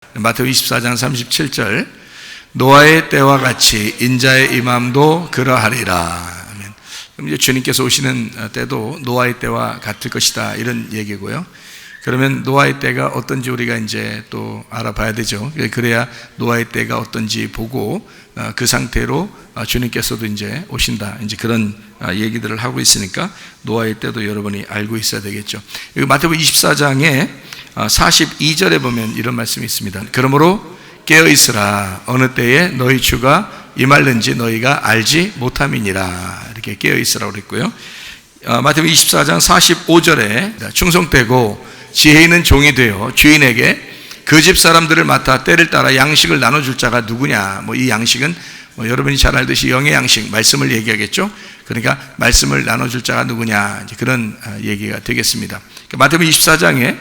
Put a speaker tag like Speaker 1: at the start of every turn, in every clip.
Speaker 1: 마태복음 24장 37절 노아의 때와 같이 인자의 임함도 그러하리라. 아멘. 그럼 이제 주님께서 오시는 때도 노아의 때와 같을 것이다, 이런 얘기고요. 그러면 노아의 때가 어떤지 우리가 이제 또 알아봐야 되죠. 그래야 노아의 때가 어떤지 보고 그 상태로 주님께서도 이제 오신다, 이제 그런 얘기들을 하고 있으니까 노아의 때도 여러분이 알고 있어야 되겠죠. 마태복음 24장에 42절에 보면 이런 말씀이 있습니다. 그러므로 깨어있으라. 어느 때에 너희 주가 임할는지 너희가 알지 못함이니라. 이렇게 깨어있으라고 그랬고요. 마태복음 24장 45절에 충성되고 지혜 있는 종이 되어 주인에게 그 집 사람들을 맡아 때를 따라 양식을 나눠줄 자가 누구냐. 이 양식은 여러분이 잘 알듯이 영의 양식, 말씀을 얘기하겠죠. 그러니까 말씀을 나눠줄 자가 누구냐, 이제 그런 얘기가 되겠습니다. 마태복음 24장에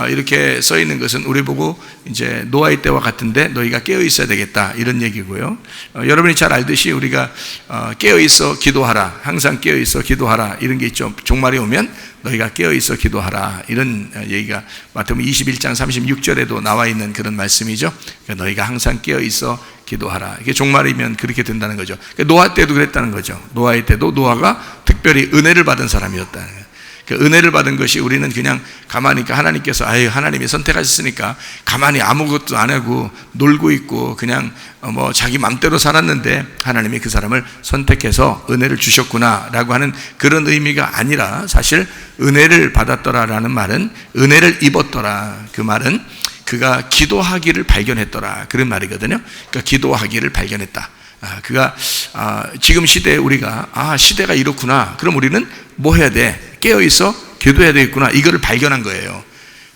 Speaker 1: 이렇게 써 있는 것은 우리 보고 이제 노아의 때와 같은데 너희가 깨어 있어야 되겠다, 이런 얘기고요. 여러분이 잘 알듯이 우리가 깨어 있어 기도하라, 항상 깨어 있어 기도하라, 이런 게 있죠. 종말이 오면 너희가 깨어 있어 기도하라, 이런 얘기가 마태복음 21장 36절에도 나와 있는 그런 말씀이죠. 그러니까 너희가 항상 깨어 있어 기도하라. 이게 종말이면 그렇게 된다는 거죠. 노아 때도 그랬다는 거죠. 노아의 때도 노아가 특별히 은혜를 받은 사람이었다는 거예요. 그 은혜를 받은 것이 우리는 그냥 가만히, 하나님께서 하나님이 선택하셨으니까 가만히 아무것도 안 하고 놀고 있고 그냥 자기 맘대로 살았는데 하나님이 그 사람을 선택해서 은혜를 주셨구나라고 하는 그런 의미가 아니라, 사실 은혜를 받았더라라는 말은 은혜를 입었더라, 그 말은 그가 기도하기를 발견했더라, 그런 말이거든요. 그러니까 기도하기를 발견했다. 그가 지금 시대에 우리가 시대가 이렇구나, 그럼 우리는 뭐 해야 돼? 깨어있어 기도해야 되겠구나, 이거를 발견한 거예요.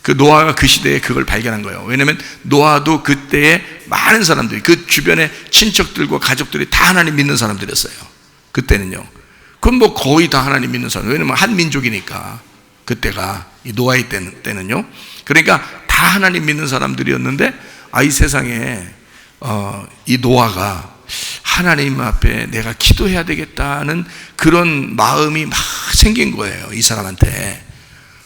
Speaker 1: 그 노아가 그 시대에 그걸 발견한 거예요. 왜냐하면 노아도 그때에 많은 사람들이, 그 주변의 친척들과 가족들이 다 하나님 믿는 사람들이었어요. 그때는요. 그럼 거의 다 하나님 믿는 사람, 왜냐면 한 민족이니까 그때가, 이 노아의 때는요. 그러니까 다 하나님 믿는 사람들이었는데 이 세상에 이 노아가 하나님 앞에 내가 기도해야 되겠다는 그런 마음이 막 생긴 거예요, 이 사람한테.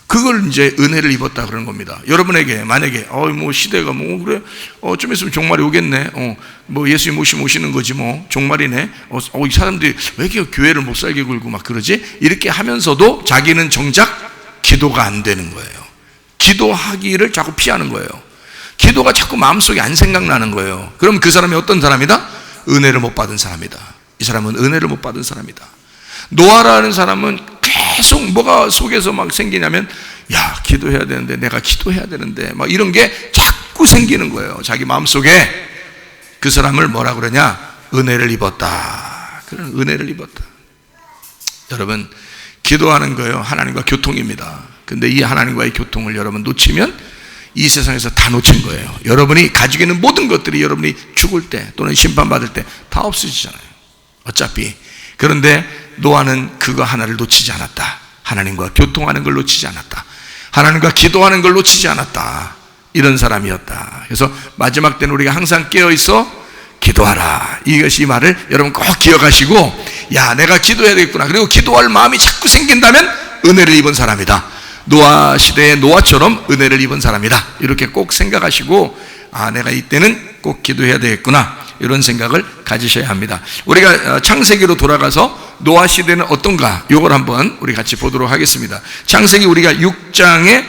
Speaker 1: 그걸 이제 은혜를 입었다 그러는 겁니다. 여러분에게 만약에 시대가 그래, 좀 있으면 종말이 오겠네, 예수님 오시는 거지, 종말이네, 이 사람들이 왜 이렇게 교회를 못 살게 굴고 막 그러지, 이렇게 하면서도 자기는 정작 기도가 안 되는 거예요. 기도하기를 자꾸 피하는 거예요. 기도가 자꾸 마음속에 안 생각나는 거예요. 그럼 그 사람이 어떤 사람이다? 은혜를 못 받은 사람이다. 이 사람은 은혜를 못 받은 사람이다. 노아라는 사람은 계속 뭐가 속에서 막 생기냐면, 기도해야 되는데, 내가 기도해야 되는데, 막 이런 게 자꾸 생기는 거예요. 자기 마음속에. 그 사람을 뭐라 그러냐? 은혜를 입었다. 그런 은혜를 입었다. 여러분, 기도하는 거예요, 하나님과 교통입니다. 근데 이 하나님과의 교통을 여러분 놓치면 이 세상에서 다 놓친 거예요. 여러분이 가지고 있는 모든 것들이 여러분이 죽을 때 또는 심판받을 때 다 없어지잖아요, 어차피. 그런데 노아는 그거 하나를 놓치지 않았다. 하나님과 교통하는 걸 놓치지 않았다. 하나님과 기도하는 걸 놓치지 않았다. 이런 사람이었다. 그래서 마지막 때는 우리가 항상 깨어있어 기도하라, 이것이 이 말을 여러분 꼭 기억하시고, 내가 기도해야 되겠구나, 그리고 기도할 마음이 자꾸 생긴다면 은혜를 입은 사람이다. 노아 시대의 노아처럼 은혜를 입은 사람이다, 이렇게 꼭 생각하시고, 내가 이때는 꼭 기도해야 되겠구나, 이런 생각을 가지셔야 합니다. 우리가 창세기로 돌아가서 노아 시대는 어떤가, 이걸 한번 우리 같이 보도록 하겠습니다. 창세기 우리가 6장에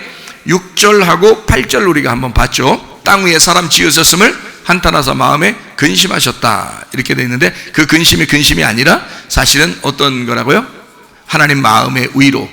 Speaker 1: 6절하고 8절 우리가 한번 봤죠. 땅 위에 사람 지으셨음을 한탄하사 마음에 근심하셨다, 이렇게 되어 있는데, 그 근심이 아니라 사실은 어떤 거라고요? 하나님 마음의 위로.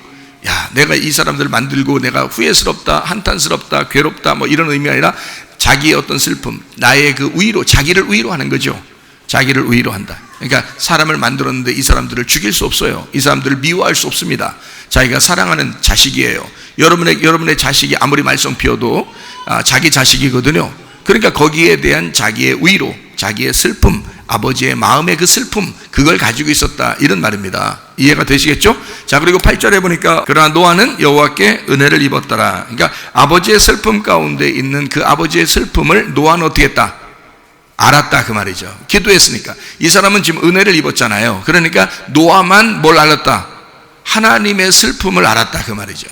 Speaker 1: 내가 이 사람들을 만들고 내가 후회스럽다, 한탄스럽다, 괴롭다, 이런 의미가 아니라 자기의 어떤 슬픔, 나의 그 위로, 자기를 위로하는 거죠. 자기를 위로한다. 그러니까 사람을 만들었는데 이 사람들을 죽일 수 없어요. 이 사람들을 미워할 수 없습니다. 자기가 사랑하는 자식이에요. 여러분의 자식이 아무리 말썽 피워도 자기 자식이거든요. 그러니까 거기에 대한 자기의 위로, 자기의 슬픔, 아버지의 마음의 그 슬픔, 그걸 가지고 있었다, 이런 말입니다. 이해가 되시겠죠? 자, 그리고 8절에 보니까 그러나 노아는 여호와께 은혜를 입었더라. 그러니까 아버지의 슬픔 가운데 있는 그 아버지의 슬픔을 노아는 어떻게 했다? 알았다, 그 말이죠. 기도했으니까. 이 사람은 지금 은혜를 입었잖아요. 그러니까 노아만 뭘 알았다? 하나님의 슬픔을 알았다, 그 말이죠.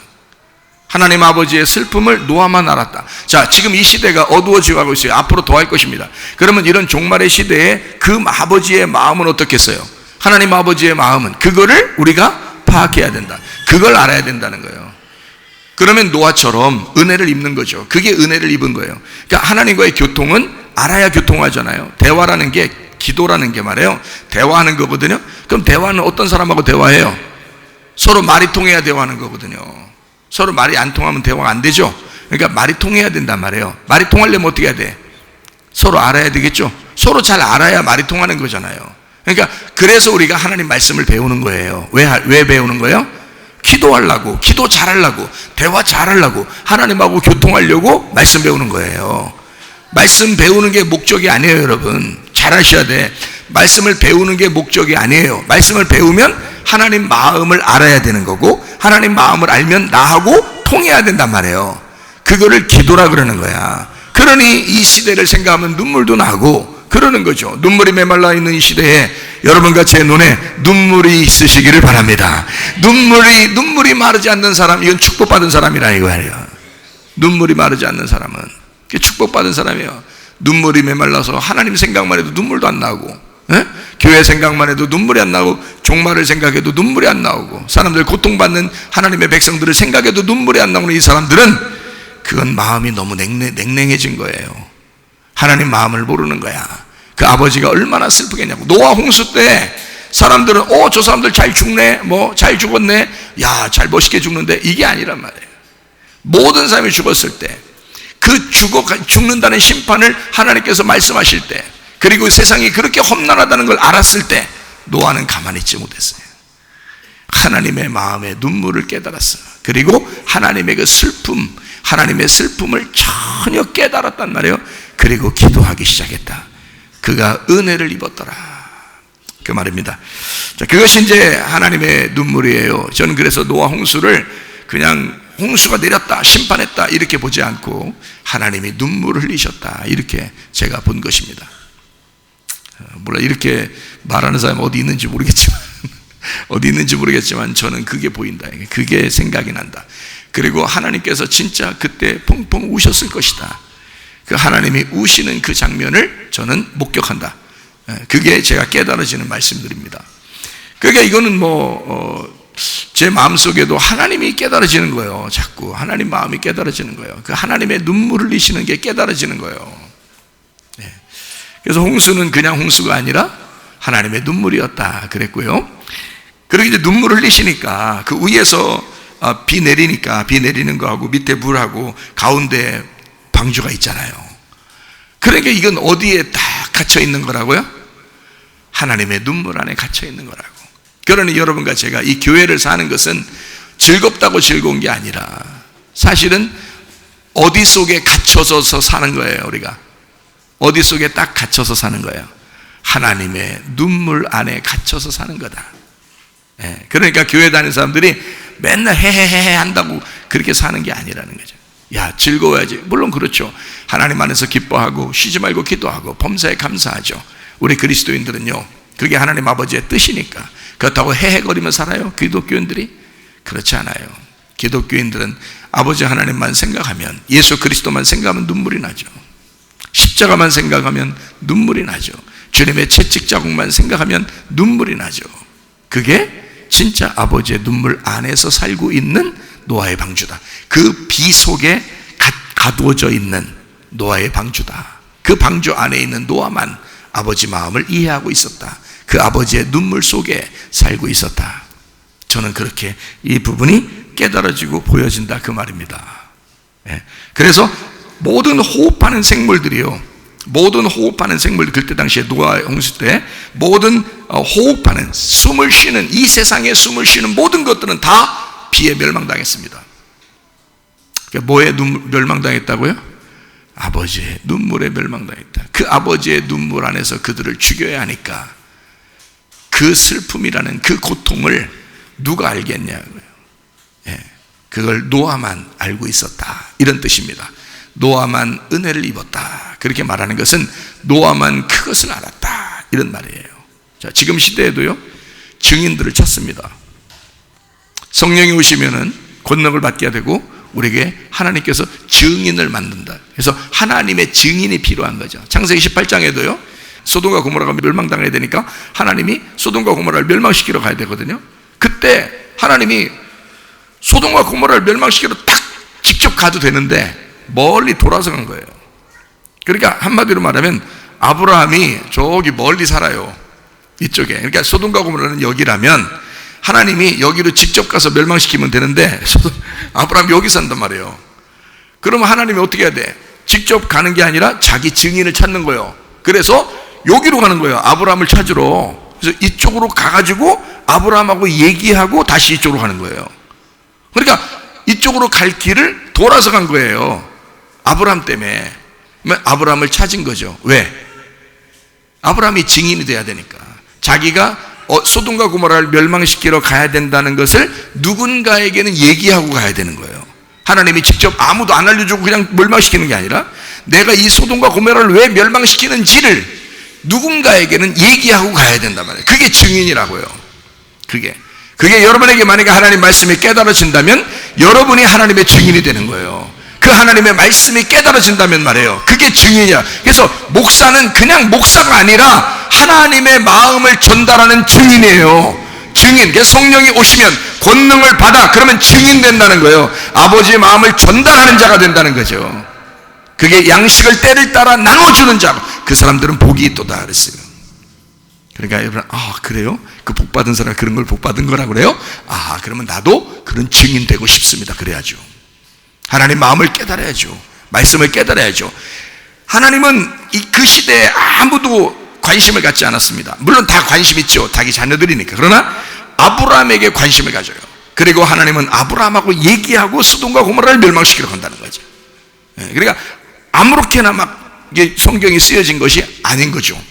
Speaker 1: 하나님 아버지의 슬픔을 노아만 알았다. 자, 지금 이 시대가 어두워지고 가고 있어요. 앞으로 더 할 것입니다. 그러면 이런 종말의 시대에 그 아버지의 마음은 어떻겠어요? 하나님 아버지의 마음은 그거를 우리가 파악해야 된다. 그걸 알아야 된다는 거예요. 그러면 노아처럼 은혜를 입는 거죠. 그게 은혜를 입은 거예요. 그러니까 하나님과의 교통은 알아야 교통하잖아요. 대화라는 게, 기도라는 게 말이에요, 대화하는 거거든요. 그럼 대화는 어떤 사람하고 대화해요? 서로 말이 통해야 대화하는 거거든요. 서로 말이 안 통하면 대화가 안 되죠. 그러니까 말이 통해야 된단 말이에요. 말이 통하려면 어떻게 해야 돼? 서로 알아야 되겠죠. 서로 잘 알아야 말이 통하는 거잖아요. 그러니까 그래서 우리가 하나님 말씀을 배우는 거예요. 왜 배우는 거예요? 기도하려고, 기도 잘하려고, 대화 잘하려고, 하나님하고 교통하려고 말씀 배우는 거예요. 말씀 배우는 게 목적이 아니에요, 여러분. 잘 아셔야 돼. 말씀을 배우는 게 목적이 아니에요. 말씀을 배우면 하나님 마음을 알아야 되는 거고, 하나님 마음을 알면 나하고 통해야 된단 말이에요. 그거를 기도라 그러는 거야. 그러니 이 시대를 생각하면 눈물도 나고 그러는 거죠. 눈물이 메말라 있는 이 시대에 여러분과 제 눈에 눈물이 있으시기를 바랍니다. 눈물이 마르지 않는 사람, 이건 축복받은 사람이라 이거예요. 눈물이 마르지 않는 사람은 축복받은 사람이에요. 눈물이 메말라서 하나님 생각만 해도 눈물도 안 나고, 교회 생각만 해도 눈물이 안 나고, 종말을 생각해도 눈물이 안 나오고, 사람들 고통받는 하나님의 백성들을 생각해도 눈물이 안 나오는 이 사람들은 그건 마음이 너무 냉랭해진 거예요. 하나님 마음을 모르는 거야. 그 아버지가 얼마나 슬프겠냐고. 노아 홍수 때 사람들은 저 사람들 잘 죽네, 잘 죽었네, 야, 잘 멋있게 죽는데, 이게 아니란 말이에요. 모든 사람이 죽었을 때, 그 죽는다는 심판을 하나님께서 말씀하실 때, 그리고 세상이 그렇게 험난하다는 걸 알았을 때 노아는 가만히 있지 못했어요. 하나님의 마음의 눈물을 깨달았어요. 그리고 하나님의 그 슬픔, 하나님의 슬픔을 전혀 깨달았단 말이에요. 그리고 기도하기 시작했다. 그가 은혜를 입었더라, 그 말입니다. 자, 그것이 이제 하나님의 눈물이에요. 저는 그래서 노아 홍수를 그냥 홍수가 내렸다, 심판했다 이렇게 보지 않고 하나님이 눈물을 흘리셨다, 이렇게 제가 본 것입니다. 물론 이렇게 말하는 사람이 어디 있는지 모르겠지만 저는 그게 보인다, 그게 생각이 난다. 그리고 하나님께서 진짜 그때 펑펑 우셨을 것이다. 그 하나님이 우시는 그 장면을 저는 목격한다. 그게 제가 깨달아지는 말씀들입니다. 그러니까 이거는 제 마음속에도 하나님이 깨달아지는 거예요. 자꾸 하나님 마음이 깨달아지는 거예요. 그 하나님의 눈물을 흘리시는 게 깨달아지는 거예요. 그래서 홍수는 그냥 홍수가 아니라 하나님의 눈물이었다 그랬고요. 그리고 이제 눈물을 흘리시니까 그 위에서 비 내리는 거하고 밑에 물하고 가운데 방주가 있잖아요. 그러니까 이건 어디에 딱 갇혀 있는 거라고요? 하나님의 눈물 안에 갇혀 있는 거라고. 그러니 여러분과 제가 이 교회를 사는 것은 즐겁다고 즐거운 게 아니라 사실은 어디 속에 갇혀서 사는 거예요. 우리가 어디 속에 딱 갇혀서 사는 거예요. 하나님의 눈물 안에 갇혀서 사는 거다. 그러니까 교회 다니는 사람들이 맨날 헤헤헤 한다고 그렇게 사는 게 아니라는 거죠. 야, 즐거워야지. 물론 그렇죠. 하나님 안에서 기뻐하고 쉬지 말고 기도하고 범사에 감사하죠. 우리 그리스도인들은요, 그게 하나님 아버지의 뜻이니까. 그렇다고 헤헤거리며 살아요, 기독교인들이? 그렇지 않아요. 기독교인들은 아버지 하나님만 생각하면, 예수 그리스도만 생각하면 눈물이 나죠. 십자가만 생각하면 눈물이 나죠. 주님의 채찍 자국만 생각하면 눈물이 나죠. 그게 진짜 아버지의 눈물 안에서 살고 있는 노아의 방주다. 그 비 속에 가두어져 있는 노아의 방주다. 그 방주 안에 있는 노아만 아버지 마음을 이해하고 있었다. 그 아버지의 눈물 속에 살고 있었다. 저는 그렇게 이 부분이 깨달아지고 보여진다, 그 말입니다. 그래서 모든 호흡하는 생물들이요, 모든 호흡하는 생물들, 그때 당시에 노아 홍수 때 모든 호흡하는, 숨을 쉬는, 이 세상에 숨을 쉬는 모든 것들은 다 비에 멸망당했습니다. 뭐에 멸망당했다고요? 아버지의 눈물에 멸망당했다. 그 아버지의 눈물 안에서 그들을 죽여야 하니까 그 슬픔이라는 그 고통을 누가 알겠냐고요. 그걸 노아만 알고 있었다, 이런 뜻입니다. 노아만 은혜를 입었다, 그렇게 말하는 것은 노아만 그것을 알았다, 이런 말이에요. 자, 지금 시대에도요, 증인들을 찾습니다. 성령이 오시면은 권능을 받게 되고 우리에게 하나님께서 증인을 만든다. 그래서 하나님의 증인이 필요한 거죠. 창세기 18장에도요, 소돔과 고모라가 멸망당해야 되니까 하나님이 소돔과 고모라를 멸망시키러 가야 되거든요. 그때 하나님이 소돔과 고모라를 멸망시키러 딱 직접 가도 되는데 멀리 돌아서 간 거예요. 그러니까 한마디로 말하면 아브라함이 저기 멀리 살아요, 이쪽에. 그러니까 소돔과 고모라는 여기라면 하나님이 여기로 직접 가서 멸망시키면 되는데 아브라함이 여기 산단 말이에요. 그러면 하나님이 어떻게 해야 돼? 직접 가는 게 아니라 자기 증인을 찾는 거예요. 그래서 여기로 가는 거예요, 아브라함을 찾으러. 그래서 이쪽으로 가가지고 아브라함하고 얘기하고 다시 이쪽으로 가는 거예요. 그러니까 이쪽으로 갈 길을 돌아서 간 거예요, 아브라함 때문에. 아브라함을 찾은 거죠. 왜? 아브라함이 증인이 돼야 되니까. 자기가 소돔과 고모라를 멸망시키러 가야 된다는 것을 누군가에게는 얘기하고 가야 되는 거예요. 하나님이 직접 아무도 안 알려주고 그냥 멸망시키는 게 아니라 내가 이 소돔과 고모라를 왜 멸망시키는지를 누군가에게는 얘기하고 가야 된단 말이에요. 그게 증인이라고요. 그게 여러분에게 만약에 하나님 말씀이 깨달아진다면 여러분이 하나님의 증인이 되는 거예요. 그 하나님의 말씀이 깨달아진다면 말이에요, 그게 증인이야. 그래서 목사는 그냥 목사가 아니라 하나님의 마음을 전달하는 증인이에요. 증인. 그래서 성령이 오시면 권능을 받아, 그러면 증인 된다는 거예요. 아버지의 마음을 전달하는 자가 된다는 거죠. 그게 양식을 때를 따라 나눠주는 자, 그 사람들은 복이 있도다 그랬어요. 그러니까 여러분, 그래요? 그 복받은 사람 그런 걸 복받은 거라고 그래요? 그러면 나도 그런 증인 되고 싶습니다. 그래야죠. 하나님 마음을 깨달아야죠. 말씀을 깨달아야죠. 하나님은 그 시대에 아무도 관심을 갖지 않았습니다. 물론 다 관심 있죠, 자기 자녀들이니까. 그러나 아브라함에게 관심을 가져요. 그리고 하나님은 아브라함하고 얘기하고 소돔과 고모라를 멸망시키러 간다는 거죠. 그러니까 아무렇게나 막 성경이 쓰여진 것이 아닌 거죠.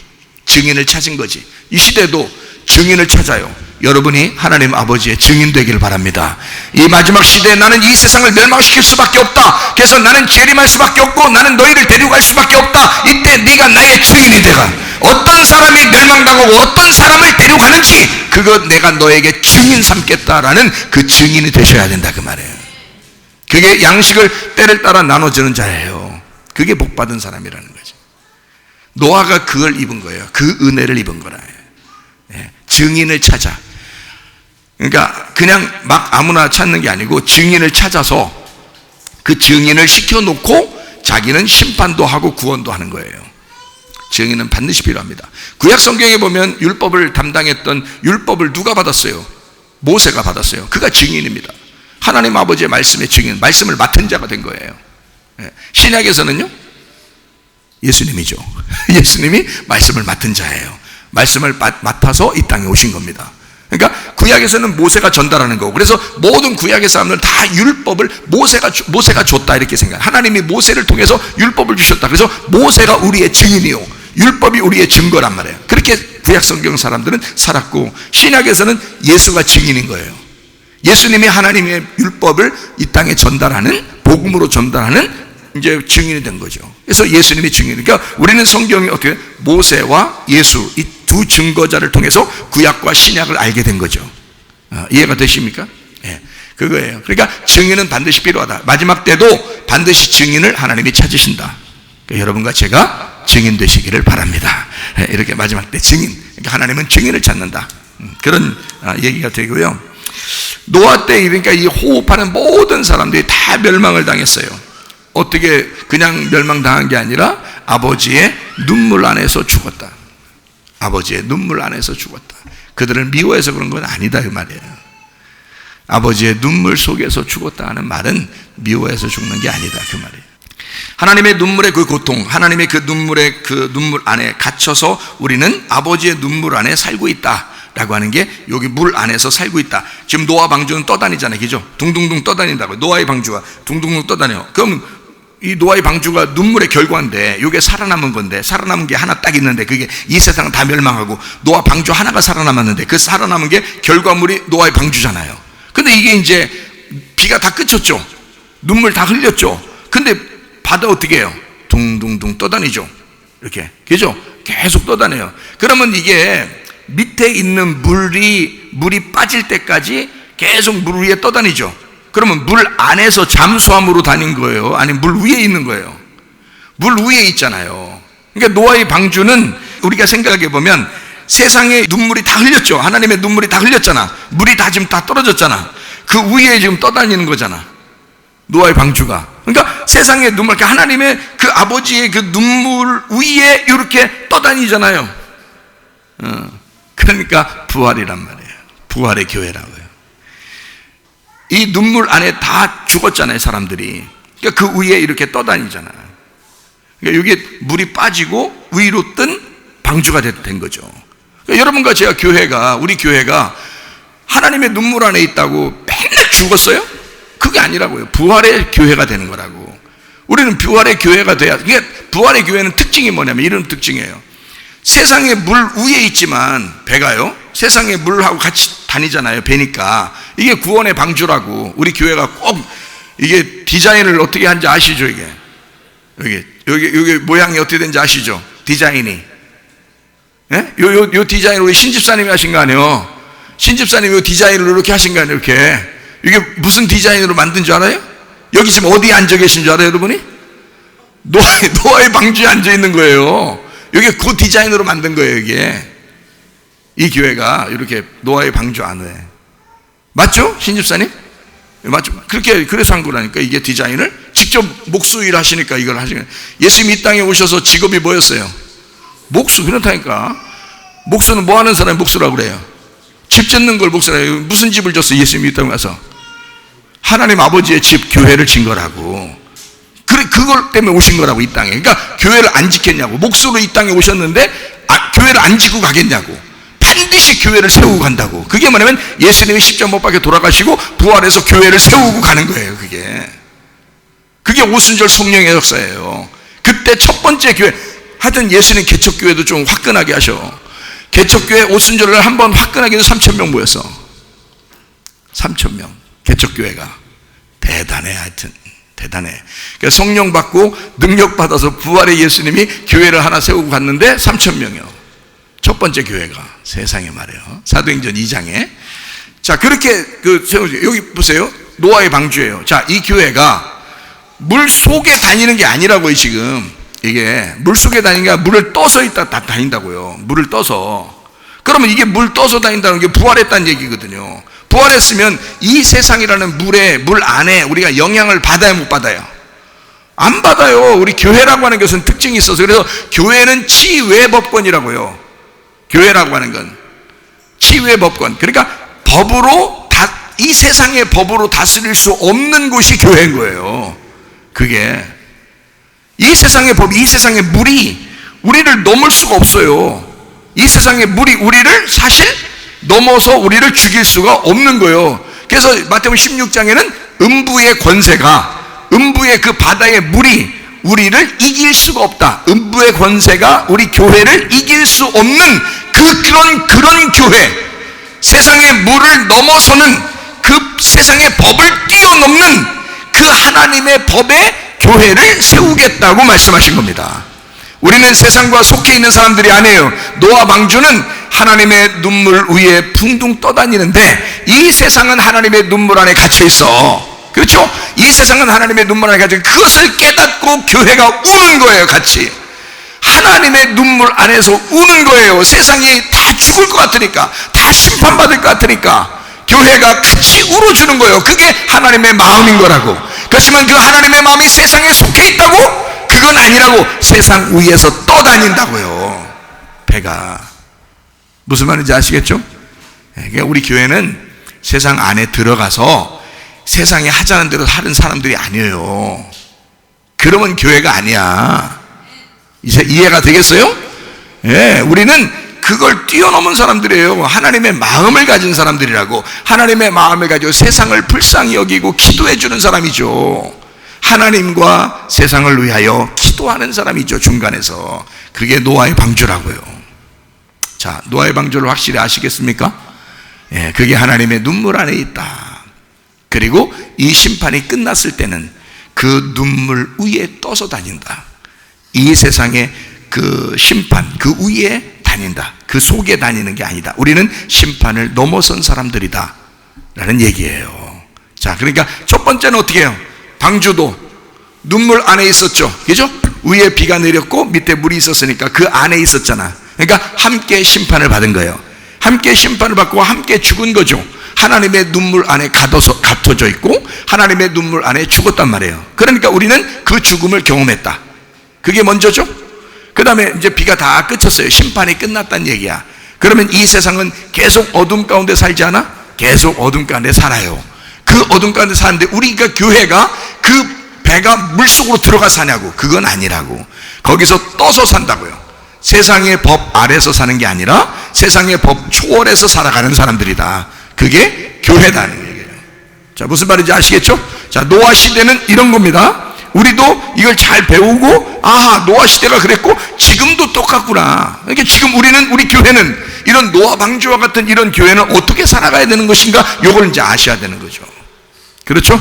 Speaker 1: 증인을 찾은 거지. 이 시대도 증인을 찾아요. 여러분이 하나님 아버지의 증인 되기를 바랍니다. 이 마지막 시대에 나는 이 세상을 멸망시킬 수밖에 없다. 그래서 나는 재림할 수밖에 없고 나는 너희를 데리고 갈 수밖에 없다. 이때 네가 나의 증인이 되가. 어떤 사람이 멸망당하고 어떤 사람을 데려가는지 그거 내가 너에게 증인 삼겠다라는 그 증인이 되셔야 된다, 그 말이에요. 그게 양식을 때를 따라 나눠주는 자예요. 그게 복받은 사람이라는 거죠. 노아가 그걸 입은 거예요. 그 은혜를 입은 거라. 증인을 찾아. 그러니까 그냥 막 아무나 찾는 게 아니고 증인을 찾아서 그 증인을 시켜놓고 자기는 심판도 하고 구원도 하는 거예요. 증인은 반드시 필요합니다. 구약 성경에 보면 율법을 담당했던, 율법을 누가 받았어요? 모세가 받았어요. 그가 증인입니다. 하나님 아버지의 말씀의 증인, 말씀을 맡은 자가 된 거예요. 신약에서는요, 예수님이죠. 예수님이 말씀을 맡은 자예요. 말씀을 맡아서 이 땅에 오신 겁니다. 그러니까 구약에서는 모세가 전달하는 거고, 그래서 모든 구약의 사람들은 다 율법을 모세가 줬다 이렇게 생각해요. 하나님이 모세를 통해서 율법을 주셨다. 그래서 모세가 우리의 증인이요, 율법이 우리의 증거란 말이에요. 그렇게 구약 성경 사람들은 살았고, 신약에서는 예수가 증인인 거예요. 예수님이 하나님의 율법을 이 땅에 전달하는, 복음으로 전달하는 이제 증인이 된 거죠. 그래서 예수님이 증인이니까 우리는 성경이 어떻게 모세와 예수 이 두 증거자를 통해서 구약과 신약을 알게 된 거죠. 이해가 되십니까? 예, 그거예요. 그러니까 증인은 반드시 필요하다. 마지막 때도 반드시 증인을 하나님이 찾으신다. 그러니까 여러분과 제가 증인 되시기를 바랍니다. 예, 이렇게 마지막 때 증인, 그러니까 하나님은 증인을 찾는다. 그런 얘기가 되고요. 노아 때, 그러니까 이 호흡하는 모든 사람들이 다 멸망을 당했어요. 어떻게 그냥 멸망당한 게 아니라 아버지의 눈물 안에서 죽었다. 아버지의 눈물 안에서 죽었다. 그들을 미워해서 그런 건 아니다, 그 말이에요. 아버지의 눈물 속에서 죽었다 하는 말은 미워해서 죽는 게 아니다, 그 말이에요. 하나님의 눈물의 그 고통, 하나님의 그 눈물의 그 눈물 안에 갇혀서 우리는 아버지의 눈물 안에 살고 있다 라고 하는 게, 여기 물 안에서 살고 있다. 지금 노아 방주는 떠다니잖아요, 그죠? 둥둥둥 떠다닌다고. 노아의 방주가 둥둥둥 떠다녀. 그럼 이 노아의 방주가 눈물의 결과인데, 이게 살아남은 건데, 살아남은 게 하나 딱 있는데, 그게 이 세상은 다 멸망하고 노아 방주 하나가 살아남았는데, 그 살아남은 게 결과물이 노아의 방주잖아요. 근데 이게 이제 비가 다 그쳤죠. 눈물 다 흘렸죠. 근데 바다 어떻게 해요? 둥둥둥 떠다니죠. 이렇게, 그죠? 계속 떠다녀요. 그러면 이게 밑에 있는 물이 빠질 때까지 계속 물 위에 떠다니죠. 그러면 물 안에서 잠수함으로 다닌 거예요? 아니면 물 위에 있는 거예요? 물 위에 있잖아요. 그러니까 노아의 방주는 우리가 생각해 보면 세상에 눈물이 다 흘렸죠. 하나님의 눈물이 다 흘렸잖아. 물이 다 지금 다 떨어졌잖아. 그 위에 지금 떠다니는 거잖아, 노아의 방주가. 그러니까 세상의 눈물, 하나님의 그 아버지의 그 눈물 위에 이렇게 떠다니잖아요. 그러니까 부활이란 말이에요. 부활의 교회라고요. 이 눈물 안에 다 죽었잖아요, 사람들이. 그러니까 그 위에 이렇게 떠다니잖아요. 그러니까 이게 물이 빠지고 위로 뜬 방주가 된 거죠. 그러니까 여러분과 제가 우리 교회가 하나님의 눈물 안에 있다고 맨날 죽었어요? 그게 아니라고요. 부활의 교회가 되는 거라고. 우리는 부활의 교회가 돼야. 그러니까 부활의 교회는 특징이 뭐냐면 이런 특징이에요. 세상에 물 위에 있지만 배가요, 세상에 물하고 같이 다니잖아요, 배니까. 이게 구원의 방주라고. 우리 교회가 꼭 이게 디자인을 어떻게 하는지 아시죠? 이게 여기 모양이 어떻게 되는지 아시죠? 디자인이. 예? 요 디자인을 우리 신집사님이 하신 거 아니에요? 신집사님이 요 디자인을 이렇게 하신 거 아니에요? 이렇게. 이게 무슨 디자인으로 만든 줄 알아요? 여기 지금 어디에 앉아 계신 줄 알아요, 여러분이? 노아의 방주에 앉아 있는 거예요. 이게 그 디자인으로 만든 거예요, 이게. 이 교회가 이렇게 노아의 방주 안에. 맞죠? 신집사님? 맞죠? 그래서 한 거라니까. 이게 디자인을 직접 목수 일 하시니까 이걸 하시는 거예요. 예수님이 이 땅에 오셔서 직업이 뭐였어요? 목수. 그렇다니까. 목수는 뭐 하는 사람이 목수라고 그래요? 집 짓는 걸 목수라고 해요. 무슨 집을 졌어요, 예수님이 이 땅에 와서? 하나님 아버지의 집, 교회를 진 거라고. 그걸 때문에 오신 거라고, 이 땅에. 그러니까 교회를 안 지켰냐고. 목수로 이 땅에 오셨는데 교회를 안 지고 가겠냐고. 반드시 교회를 세우고 간다고. 그게 뭐냐면 예수님이 십자가 못 박혀 돌아가시고 부활해서 교회를 세우고 가는 거예요. 그게 오순절 성령의 역사예요. 그때 첫 번째 교회. 하여튼 예수님 개척교회도 좀 화끈하게 하셔. 개척교회 오순절을 한번 화끈하게 해서 3,000명 모였어. 3,000명. 개척교회가. 대단해. 하여튼 대단해. 그러니까 성령 받고 능력 받아서 부활의 예수님이 교회를 하나 세우고 갔는데 3,000명이요. 첫 번째 교회가. 세상에 말이에요. 사도행전 2장에. 자, 그렇게 여기 보세요. 노아의 방주예요. 자, 이 교회가 물 속에 다니는 게 아니라고요, 지금. 이게 물 속에 다니는 게 아니라 물을 떠서 다닌다고요. 물을 떠서. 그러면 이게 물 떠서 다닌다는 게 부활했다는 얘기거든요. 부활했으면 이 세상이라는 물 안에 우리가 영향을 받아야 못 받아요? 안 받아요. 우리 교회라고 하는 것은 특징이 있어서. 그래서 교회는 치외법권이라고요. 교회라고 하는 건 치외법권. 그러니까 이 세상의 법으로 다스릴 수 없는 곳이 교회인 거예요. 그게 이 세상의 법, 이 세상의 물이 우리를 넘을 수가 없어요. 이 세상의 물이 우리를 사실 넘어서 우리를 죽일 수가 없는 거예요. 그래서 마태복음 16장에는 음부의 권세가, 음부의 그 바다의 물이 우리를 이길 수가 없다. 음부의 권세가 우리 교회를 이길 수 없는 그런 교회, 세상의 물을 넘어서는 그 세상의 법을 뛰어넘는 그 하나님의 법에 교회를 세우겠다고 말씀하신 겁니다. 우리는 세상과 속해 있는 사람들이 아니에요. 노아 방주는 하나님의 눈물 위에 붕둥 떠다니는데 이 세상은 하나님의 눈물 안에 갇혀 있어. 그렇죠? 이 세상은 하나님의 눈물 안에 갇혀 있고 그것을 깨닫고 교회가 우는 거예요. 같이 하나님의 눈물 안에서 우는 거예요. 세상이 다 죽을 것 같으니까, 다 심판받을 것 같으니까 교회가 같이 울어주는 거예요. 그게 하나님의 마음인 거라고. 그렇지만 그 하나님의 마음이 세상에 속해 있다고? 그건 아니라고. 세상 위에서 떠다닌다고요. 배가. 무슨 말인지 아시겠죠? 그러니까 우리 교회는 세상 안에 들어가서 세상에 하자는 대로 하는 사람들이 아니에요. 그러면 교회가 아니야. 이제 이해가 되겠어요? 예, 우리는 그걸 뛰어넘은 사람들이에요. 하나님의 마음을 가진 사람들이라고. 하나님의 마음을 가지고 세상을 불쌍히 여기고 기도해 주는 사람이죠. 하나님과 세상을 위하여 기도하는 사람이죠. 중간에서. 그게 노아의 방주라고요. 자, 노아의 방주를 확실히 아시겠습니까? 예, 그게 하나님의 눈물 안에 있다. 그리고 이 심판이 끝났을 때는 그 눈물 위에 떠서 다닌다. 이 세상의 그 심판, 그 위에 다닌다. 그 속에 다니는 게 아니다. 우리는 심판을 넘어선 사람들이다 라는 얘기예요. 자, 자, 그러니까 첫 번째는 어떻게 해요? 방주도 눈물 안에 있었죠. 그죠? 위에 비가 내렸고 밑에 물이 있었으니까 그 안에 있었잖아. 그러니까 함께 심판을 받은 거예요. 함께 심판을 받고 함께 죽은 거죠. 하나님의 눈물 안에 갇혀져 있고 하나님의 눈물 안에 죽었단 말이에요. 그러니까 우리는 그 죽음을 경험했다. 그게 먼저죠. 그 다음에 이제 비가 다 그쳤어요. 심판이 끝났다는 얘기야. 그러면 이 세상은 계속 어둠 가운데 살지 않아? 계속 어둠 가운데 살아요. 그 어둠 가운데 사는데 우리가 교회가 그 배가 물속으로 들어가 사냐고. 그건 아니라고. 거기서 떠서 산다고요. 세상의 법 아래서 사는 게 아니라 세상의 법 초월해서 살아가는 사람들이다. 그게 교회다는 얘기예요. 자, 무슨 말인지 아시겠죠? 자, 노아 시대는 이런 겁니다. 우리도 이걸 잘 배우고, 아하, 노아 시대가 그랬고 지금도 똑같구나. 그러니까 지금 우리 교회는 이런 노아 방주와 같은 이런 교회는 어떻게 살아가야 되는 것인가, 요걸 이제 아셔야 되는 거죠. 그렇죠?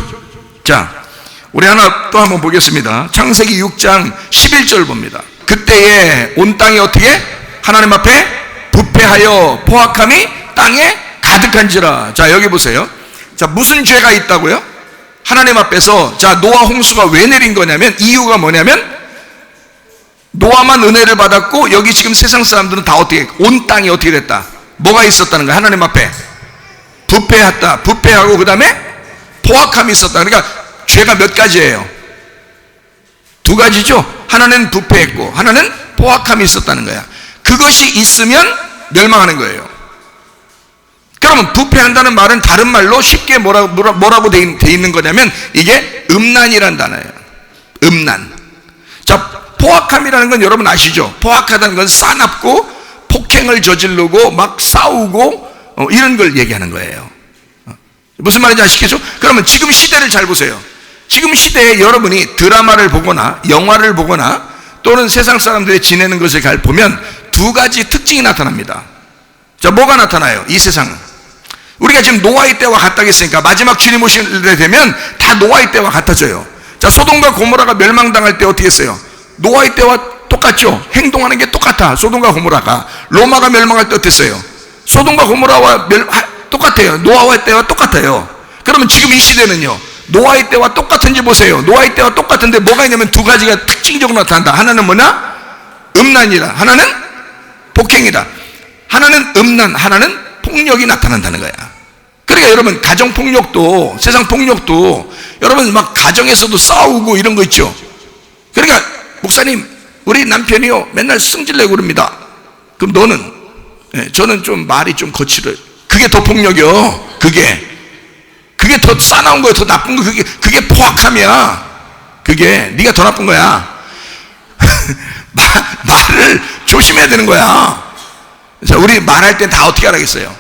Speaker 1: 자, 우리 하나 또 한번 보겠습니다. 창세기 6장 11절 봅니다. 그때에 온 땅이 어떻게? 하나님 앞에 부패하여 포악함이 땅에 가득한지라. 자, 여기 보세요. 자, 무슨 죄가 있다고요? 하나님 앞에서. 자, 노아 홍수가 왜 내린 거냐면, 이유가 뭐냐면 노아만 은혜를 받았고 여기 지금 세상 사람들은 다 어떻게, 온 땅이 어떻게 됐다? 뭐가 있었다는 거야? 하나님 앞에 부패했다. 부패하고 그 다음에 포악함이 있었다. 그러니까 죄가 몇 가지예요? 두 가지죠. 하나는 부패했고 하나는 포악함이 있었다는 거야. 그것이 있으면 멸망하는 거예요. 그러면 부패한다는 말은 다른 말로 쉽게 뭐라고 돼 있는 거냐면 이게 음란이란 단어예요. 음란. 자, 포악함이라는 건 여러분 아시죠? 포악하다는 건 싸납고 폭행을 저지르고 막 싸우고 이런 걸 얘기하는 거예요. 무슨 말인지 아시겠죠? 그러면 지금 시대를 잘 보세요. 지금 시대에 여러분이 드라마를 보거나 영화를 보거나 또는 세상 사람들이 지내는 것을 잘 보면 두 가지 특징이 나타납니다. 자, 뭐가 나타나요? 이 세상은 우리가 지금 노아의 때와 같다겠으니까 마지막 주님 오실 때 되면 다 노아의 때와 같아져요. 자, 소돔과 고모라가 멸망당할 때 어떻게 했어요? 노아의 때와 똑같죠? 행동하는 게 똑같아. 소돔과 고모라가. 로마가 멸망할 때 어땠어요? 소돔과 고모라와 똑같아요. 노아의 때와 똑같아요. 그러면 지금 이 시대는요, 노아의 때와 똑같은지 보세요. 노아의 때와 똑같은데 뭐가 있냐면 두 가지가 특징적으로 나타난다. 하나는 뭐냐? 음란이다. 하나는 폭행이다. 하나는 음란, 하나는 폭력이 나타난다는 거야. 그러니까 여러분, 가정폭력도, 세상폭력도 여러분 막 가정에서도 싸우고 이런 거 있죠. 그러니까 목사님, 우리 남편이요 맨날 승질내고 그럽니다. 그럼 너는? 저는 좀 말이 좀 거칠어요. 그게 더 폭력이요. 그게 더 싸나운 거예요. 더 나쁜 거. 그게 포악함이야. 그게 네가 더 나쁜 거야. 말을 조심해야 되는 거야. 자, 우리 말할 땐 다 어떻게 하라겠어요?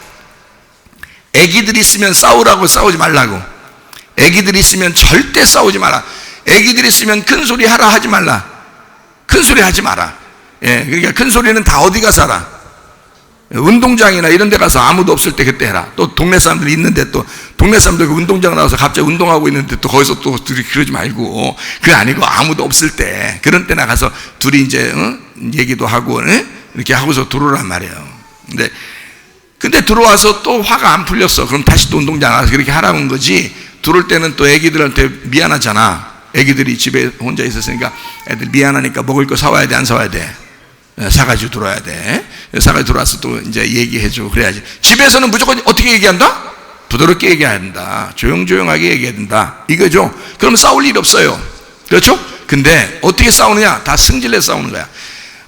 Speaker 1: 애기들이 있으면 싸우라고, 싸우지 말라고. 애기들이 있으면 절대 싸우지 마라. 애기들이 있으면 큰 소리 하라 하지 말라. 큰 소리 하지 마라. 예, 그러니까 큰 소리는 다 어디 가서 하라. 운동장이나 이런 데 가서 아무도 없을 때 그때 해라. 또 동네 사람들이 있는데, 또 동네 사람들 그 운동장 나와서 갑자기 운동하고 있는데 또 거기서 또 둘이 그러지 말고, 그게 아니고 아무도 없을 때, 그런 때 나가서 둘이 이제 얘기도 하고 이렇게 하고서 들어오란 말이에요. 근데 들어와서 또 화가 안 풀렸어. 그럼 다시 또 운동장 가서 그렇게 하라는 거지. 들어올 때는 또 애기들한테 미안하잖아. 애기들이 집에 혼자 있었으니까 애들 미안하니까 먹을 거 사와야 돼, 안 사와야 돼? 사가지고 들어와야 돼. 사가지고 들어와서 또 이제 얘기해주고 그래야지. 집에서는 무조건 어떻게 얘기한다? 부드럽게 얘기해야 된다. 조용조용하게 얘기해야 된다. 이거죠. 그럼 싸울 일 없어요. 그렇죠? 근데 어떻게 싸우느냐? 다 승질내서 싸우는 거야.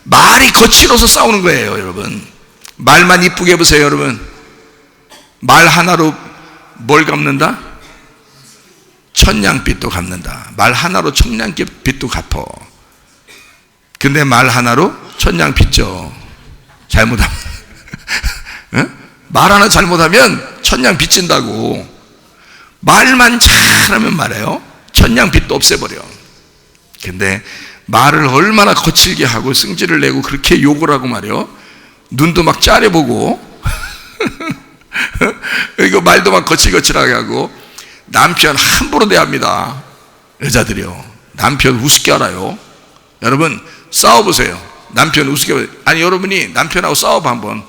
Speaker 1: 말이 거칠어서 싸우는 거예요, 여러분. 말만 이쁘게 해보세요, 여러분. 말 하나로 뭘 갚는다? 천냥빚도 갚는다. 말 하나로 천냥빚도 갚어. 근데 말 하나로 천냥 빚죠. 잘못하면. 말 하나 잘못하면 천냥 빚진다고. 말만 잘하면 말해요, 천냥 빚도 없애버려. 근데 말을 얼마나 거칠게 하고 승질을 내고 그렇게 욕을 하고 말이요, 눈도 막 짜려보고 그리고 말도 막 거칠거칠하게 하고. 남편 함부로 대합니다. 여자들이요, 남편 우습게 알아요. 여러분 싸워보세요. 남편 우습게. 아니, 여러분이 남편하고 싸워봐. 한번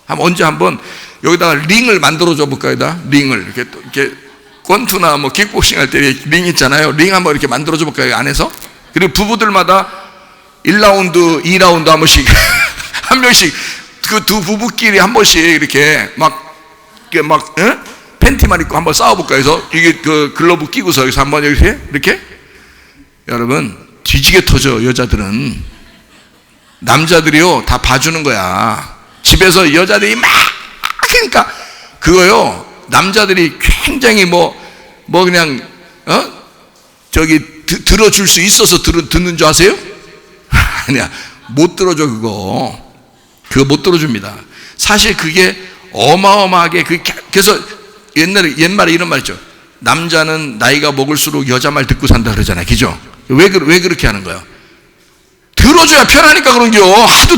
Speaker 1: 언제 한번 여기다가 링을 만들어줘 볼까? 여기다 링을 이렇게 권투나 뭐 킥복싱 할 때 링 있잖아요. 링 한번 이렇게 만들어줘 볼까요, 안에서? 그리고 부부들마다 1라운드, 2라운드 한 번씩 한 명씩 그 두 부부끼리 한 번씩 이렇게 팬티만 입고 한번 싸워볼까요? 그래서 이게 그 글러브 끼고서 여기서 한번 이렇게 여러분 뒤지게 터져. 여자들은 남자들이요 다 봐주는 거야. 집에서 여자들이 막 그러니까 그거요 남자들이 굉장히 그냥 들어줄 수 있어서 듣는 줄 아세요? 아니야, 못 들어줘. 그거 못 들어줍니다. 사실 그게 어마어마하게 그래서 옛말에 이런 말 있죠. 남자는 나이가 먹을수록 여자 말 듣고 산다 그러잖아요. 그죠? 왜 그렇게 하는 거예요? 들어줘야 편하니까 그런겨. 하도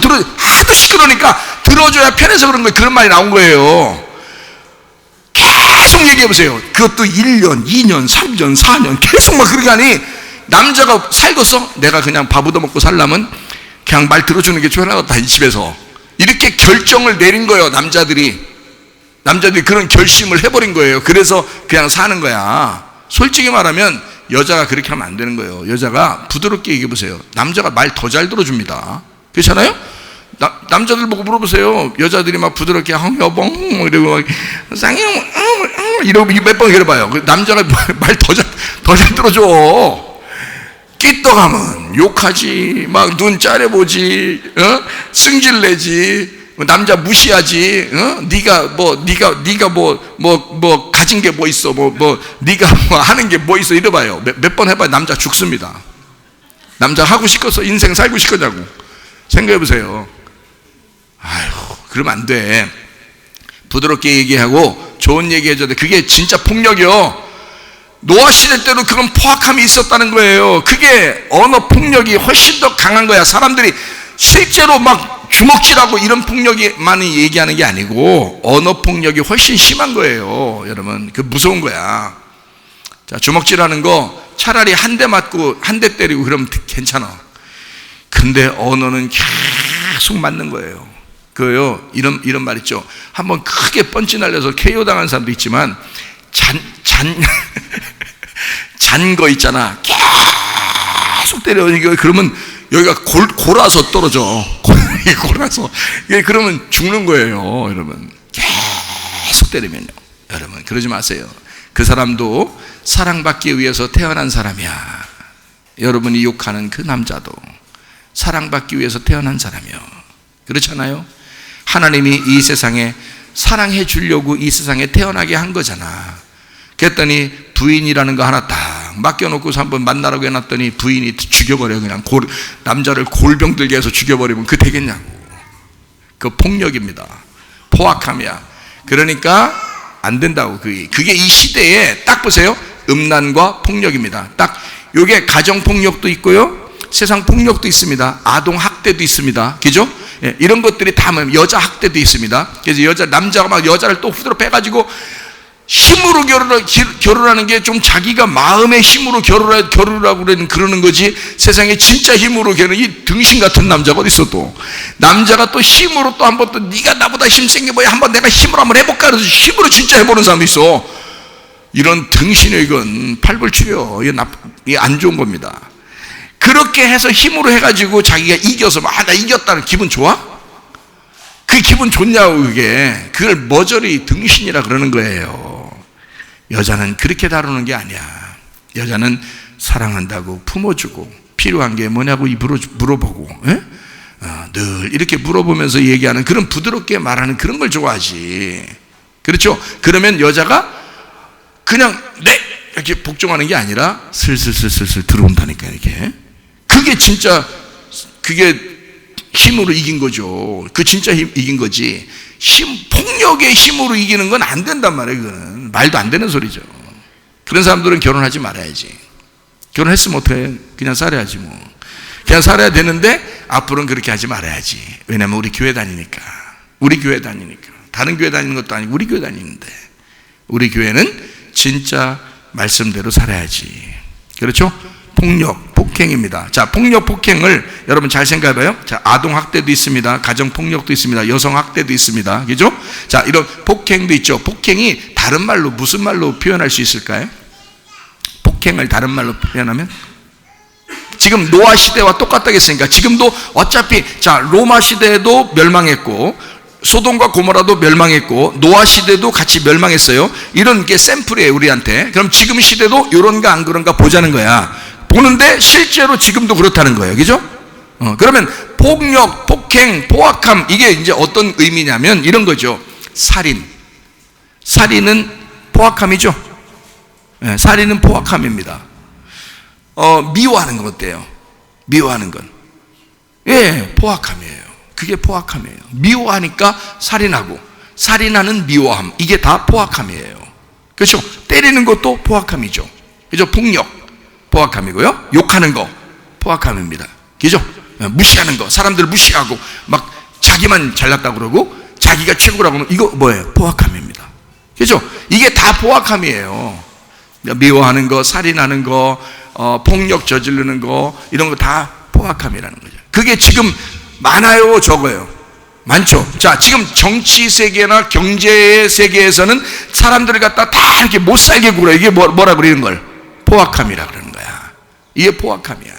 Speaker 1: 시끄러우니까 들어줘야 편해서 그런 거예요. 그런 말이 나온 거예요. 계속 얘기해 보세요. 그것도 1년, 2년, 3년, 4년 계속 막 그러게 하니 남자가 살겠어? 내가 그냥 밥 얻어먹고 살려면 그냥 말 들어주는 게 편하겠다, 이 집에서. 이렇게 결정을 내린 거예요. 남자들이 그런 결심을 해버린 거예요. 그래서 그냥 사는 거야. 솔직히 말하면 여자가 그렇게 하면 안 되는 거예요. 여자가 부드럽게 얘기해 보세요. 남자가 말 더 잘 들어줍니다. 그렇잖아요? 남자들 보고 물어보세요. 여자들이 막 부드럽게 여봉 이러고 막 쌍용 이러고 몇 번 해봐요. 남자가 말 더 잘 들어줘. 끼떡하면 욕하지, 막 눈 짜려보지, 승질내지, 남자 무시하지, 네가 뭐 가진 게 뭐 있어, 네가 뭐 하는 게 뭐 있어, 이래봐요. 몇 번 해봐요. 남자 죽습니다. 남자 하고 싶어서 인생 살고 싶거냐고 생각해보세요. 아휴, 그러면 안 돼. 부드럽게 얘기하고 좋은 얘기 해줘야 돼. 그게 진짜 폭력이요. 노아 시대 때도 그런 포악함이 있었다는 거예요. 그게 언어 폭력이 훨씬 더 강한 거야. 사람들이 실제로 막 주먹질하고 이런 폭력이 많이 얘기하는 게 아니고 언어 폭력이 훨씬 심한 거예요. 여러분, 그 무서운 거야. 자, 주먹질하는 거 차라리 한 대 맞고 한 대 때리고 그러면 괜찮아. 근데 언어는 계속 맞는 거예요. 그요, 이런 말 있죠. 한번 크게 펀치 날려서 KO 당한 사람도 있지만 잔 거 있잖아. 계속 때려. 그러면 여기가 골아서 떨어져. 골아서. 그러면 죽는 거예요, 여러분. 계속 때리면요. 여러분, 그러지 마세요. 그 사람도 사랑받기 위해서 태어난 사람이야. 여러분이 욕하는 그 남자도 사랑받기 위해서 태어난 사람이요. 그렇잖아요? 하나님이 이 세상에 사랑해 주려고 이 세상에 태어나게 한 거잖아. 그랬더니 부인이라는 거 하나 딱 맡겨놓고서 한번 만나라고 해놨더니 부인이 죽여버려. 그냥 남자를 골병 들게 해서 죽여버리면 그 되겠냐고. 그 폭력입니다. 포악함이야. 그러니까 안 된다고. 그게 이 시대에 딱 보세요. 음란과 폭력입니다. 딱 요게 가정폭력도 있고요, 세상 폭력도 있습니다. 아동학대도 있습니다. 그죠? 예, 이런 것들이 다 여자 학대도 있습니다. 그래서 남자가 막 여자를 또 후드로 빼가지고 힘으로 결혼하는 게 좀 자기가 마음의 힘으로 결혼하고 그러는 거지, 세상에 진짜 힘으로 이 등신 같은 남자가 어디 있어. 또 남자가 또 힘으로 또 한번 또 네가 나보다 힘센 게 뭐야, 한번 내가 힘으로 한번 해볼까 그래서 힘으로 진짜 해보는 사람도 있어. 이런 등신의 이건 팔불출이요. 이게 안 좋은 겁니다. 그렇게 해서 힘으로 해가지고 자기가 이겨서 나 이겼다는 기분 좋아? 그 기분 좋냐고. 그걸 머저리 등신이라 그러는 거예요. 여자는 그렇게 다루는 게 아니야. 여자는 사랑한다고 품어주고 필요한 게 뭐냐고 물어보고, 늘 이렇게 물어보면서 얘기하는 그런 부드럽게 말하는 그런 걸 좋아하지. 그렇죠? 그러면 여자가 그냥 이렇게 복종하는 게 아니라 슬슬 들어온다니까. 이렇게. 그게 진짜 그게 힘으로 이긴 거죠. 그 진짜 이긴 거지. 폭력의 힘으로 이기는 건 안 된단 말이에요. 그거는 말도 안 되는 소리죠. 그런 사람들은 결혼하지 말아야지. 결혼했으면 어떡해? 그냥 살아야지 뭐. 그냥 살아야 되는데 앞으로는 그렇게 하지 말아야지. 왜냐면 우리 교회 다니니까. 다른 교회 다니는 것도 아니고 우리 교회 다니는데, 우리 교회는 진짜 말씀대로 살아야지. 그렇죠? 폭행입니다. 자, 폭행을 여러분 잘 생각해봐요. 자, 아동학대도 있습니다. 가정폭력도 있습니다. 여성학대도 있습니다. 그죠? 자, 이런 폭행도 있죠. 폭행이 다른 말로 무슨 말로 표현할 수 있을까요? 폭행을 다른 말로 표현하면? 지금 노아 시대와 똑같다고 했으니까 지금도 어차피 자 로마 시대도 멸망했고 소돔과 고모라도 멸망했고 노아 시대도 같이 멸망했어요. 이런 게 샘플이에요 우리한테. 그럼 지금 시대도 이런가 안 그런가 보자는 거야. 보는데 실제로 지금도 그렇다는 거예요. 그죠? 그러면 폭력, 폭행, 포악함 이게 이제 어떤 의미냐면 이런 거죠. 살인은 포악함이죠. 네, 살인은 포악함입니다. 미워하는 건 어때요? 미워하는 건 예, 포악함이에요. 그게 포악함이에요. 미워하니까 살인하고 살인하는 미워함 이게 다 포악함이에요. 그렇죠? 때리는 것도 포악함이죠. 그죠? 폭력 포악함이고요. 욕하는 거 포악함입니다. 그죠? 무시하는 거 사람들 무시하고 막 자기만 잘났다고 그러고 자기가 최고라고 하면 이거 뭐예요? 포악함입니다. 그죠? 이게 다 포악함이에요. 미워하는 거 살인하는 거 폭력 저지르는 거 이런 거 다 포악함이라는 거죠. 그게 지금 많아요 적어요? 많죠. 자 지금 정치 세계나 경제 세계에서는 사람들을 갖다 다 이렇게 못 살게 굴어요. 이게 뭐라 그러는 걸? 포악함이라 그러는 거야. 이게 포악함이야.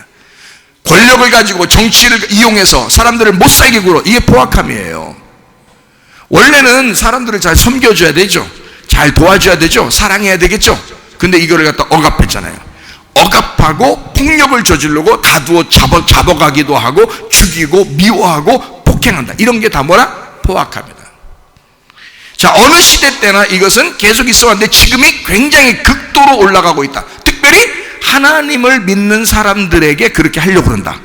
Speaker 1: 권력을 가지고 정치를 이용해서 사람들을 못 살게 굴어. 이게 포악함이에요. 원래는 사람들을 잘 섬겨줘야 되죠. 잘 도와줘야 되죠. 사랑해야 되겠죠. 근데 이거를 갖다 억압했잖아요. 억압하고 폭력을 저지르고 다두어 잡아가기도 하고 죽이고 미워하고 폭행한다. 이런 게 다 뭐라? 포악합니다. 자 어느 시대 때나 이것은 계속 있어 왔는데 지금이 굉장히 극도로 올라가고 있다. 특별히 하나님을 믿는 사람들에게 그렇게 하려고 그런다.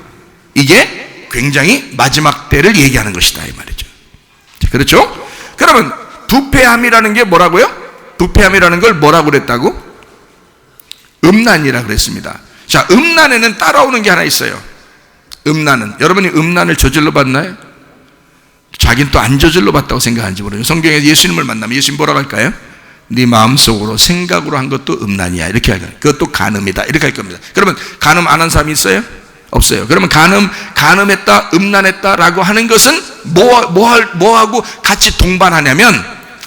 Speaker 1: 이게 굉장히 마지막 때를 얘기하는 것이다 이 말이죠. 그렇죠? 그러면 부패함이라는 게 뭐라고요? 부패함이라는 걸 뭐라고 그랬다고? 음란이라 그랬습니다. 자, 음란에는 따라오는 게 하나 있어요. 음란은 여러분이 음란을 저질러 봤나요? 자기는 또 안 저질러 봤다고 생각하는지 모르겠어요. 성경에 예수님을 만나면 예수님 뭐라고 할까요? 네 마음속으로 생각으로 한 것도 음란이야 이렇게 할 거예요. 그것도 간음이다 이렇게 할 겁니다. 그러면 간음 안 한 사람이 있어요? 없어요. 그러면 간음했다 음란했다라고 하는 것은 뭐하고 같이 동반하냐면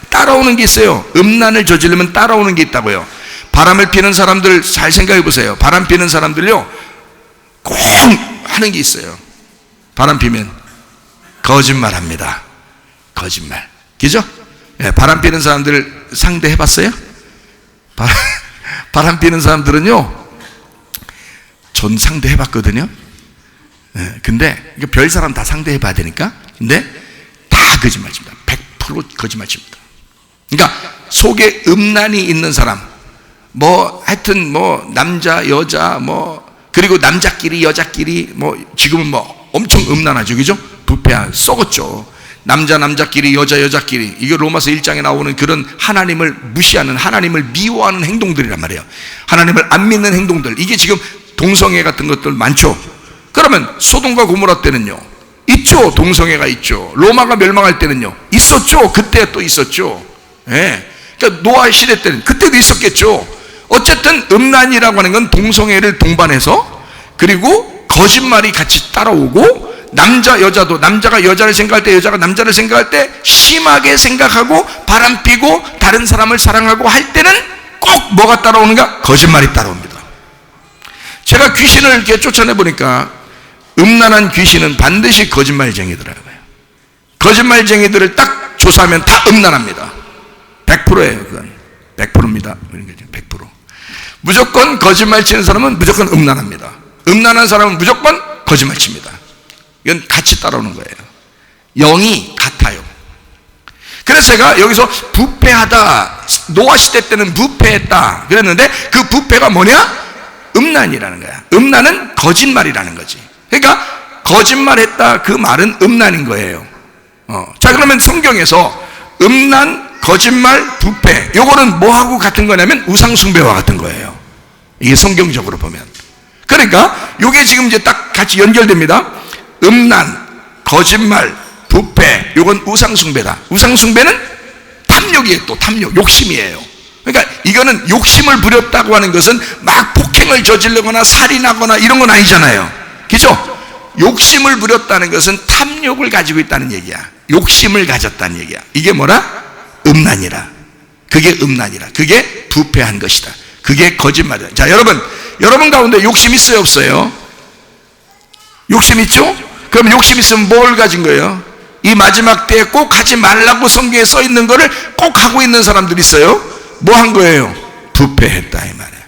Speaker 1: 따라오는 게 있어요. 음란을 저지르면 따라오는 게 있다고요. 바람을 피는 사람들 잘 생각해 보세요. 바람 피는 사람들요 꼭 하는 게 있어요. 바람 피면 거짓말합니다. 거짓말. 그죠? 예, 바람 피는 사람들 상대해 봤어요? 바람 피는 사람들은요 전 상대해 봤거든요. 예, 근데 별 사람 다 상대해 봐야 되니까. 근데 다 거짓말 칩니다. 100% 거짓말 칩니다. 그러니까 속에 음란이 있는 사람 뭐 하여튼 뭐 남자 여자 뭐 그리고 남자끼리 여자끼리 뭐 지금은 뭐 엄청 음란하죠. 그죠? 부패한 썩었죠. 남자끼리 여자끼리 이게 로마서 1장에 나오는 그런 하나님을 무시하는 하나님을 미워하는 행동들이란 말이에요. 하나님을 안 믿는 행동들 이게 지금 동성애 같은 것들 많죠. 그러면 소돔과 고모라 때는요 있죠. 동성애가 있죠. 로마가 멸망할 때는요 있었죠. 그때 또 있었죠. 예. 그러니까 노아 시대 때는 그때도 있었겠죠. 어쨌든 음란이라고 하는 건 동성애를 동반해서 그리고 거짓말이 같이 따라오고 남자 여자도 남자가 여자를 생각할 때 여자가 남자를 생각할 때 심하게 생각하고 바람피고 다른 사람을 사랑하고 할 때는 꼭 뭐가 따라오는가? 거짓말이 따라옵니다. 제가 귀신을 이렇게 쫓아내 보니까 음란한 귀신은 반드시 거짓말쟁이더라고요. 거짓말쟁이들을 딱 조사하면 다 음란합니다. 100%예요. 그건 100%입니다. 100%. 무조건 거짓말 치는 사람은 무조건 음란합니다. 음란한 사람은 무조건 거짓말 칩니다. 이건 같이 따라오는 거예요. 영이 같아요. 그래서 제가 여기서 부패하다 노아 시대 때는 부패했다 그랬는데 그 부패가 뭐냐? 음란이라는 거야. 음란은 거짓말이라는 거지. 그러니까 거짓말했다 그 말은 음란인 거예요. 자 그러면 성경에서 음란, 거짓말, 부패 요거는 뭐하고 같은 거냐면 우상숭배와 같은 거예요. 이게 성경적으로 보면. 그러니까 요게 지금 이제 딱 같이 연결됩니다. 음란, 거짓말, 부패 요건 우상숭배다. 우상숭배는 탐욕이에요. 또 탐욕, 욕심이에요. 그러니까 이거는 욕심을 부렸다고 하는 것은 막 폭행을 저지르거나 살인하거나 이런 건 아니잖아요. 그죠? 욕심을 부렸다는 것은 탐욕을 가지고 있다는 얘기야. 욕심을 가졌다는 얘기야. 이게 뭐라? 음란이라. 그게 음란이라. 그게 부패한 것이다. 그게 거짓말이다. 자, 여러분 가운데 욕심 있어요, 없어요? 욕심 있죠? 그럼 욕심 있으면 뭘 가진 거예요? 이 마지막 때에 꼭 하지 말라고 성경에 써 있는 거를 꼭 하고 있는 사람들이 있어요. 뭐 한 거예요? 부패했다, 이 말이에요.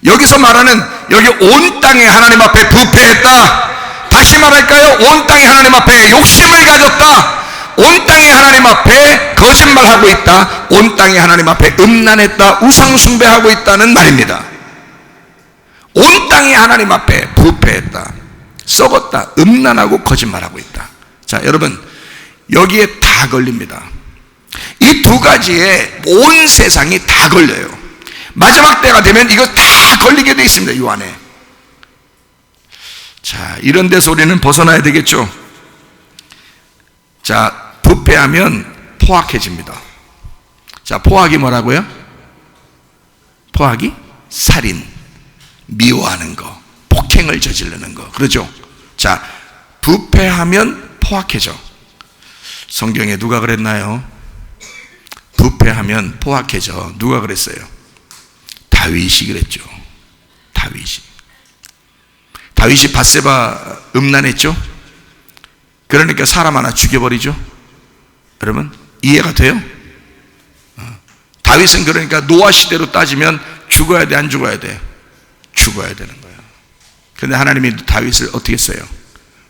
Speaker 1: 여기서 말하는, 여기 온 땅에 하나님 앞에 부패했다. 다시 말할까요? 온 땅에 하나님 앞에 욕심을 가졌다. 온 땅에 하나님 앞에 거짓말하고 있다. 온 땅에 하나님 앞에 음란했다. 우상숭배하고 있다는 말입니다. 온 땅에 하나님 앞에 부패했다. 썩었다. 음란하고 거짓말하고 있다. 자, 여러분, 여기에 다 걸립니다. 이 두 가지에 온 세상이 다 걸려요. 마지막 때가 되면 이거 다 걸리게 되어 있습니다, 이 안에. 자, 이런 데서 우리는 벗어나야 되겠죠. 자, 부패하면 포악해집니다. 자, 포악이 뭐라고요? 포악이 살인, 미워하는 거, 폭행을 저지르는 거, 그러죠? 자, 부패하면 포악해져. 성경에 누가 그랬나요? 부패하면 포악해져. 누가 그랬어요? 다윗이 그랬죠. 다윗이 밧세바 음란했죠? 그러니까 사람 하나 죽여버리죠. 여러분, 이해가 돼요? 다윗은 그러니까 노아 시대로 따지면 죽어야 돼, 안 죽어야 돼? 죽어야 되는 거예요. 그런데 하나님이 다윗을 어떻게 했어요?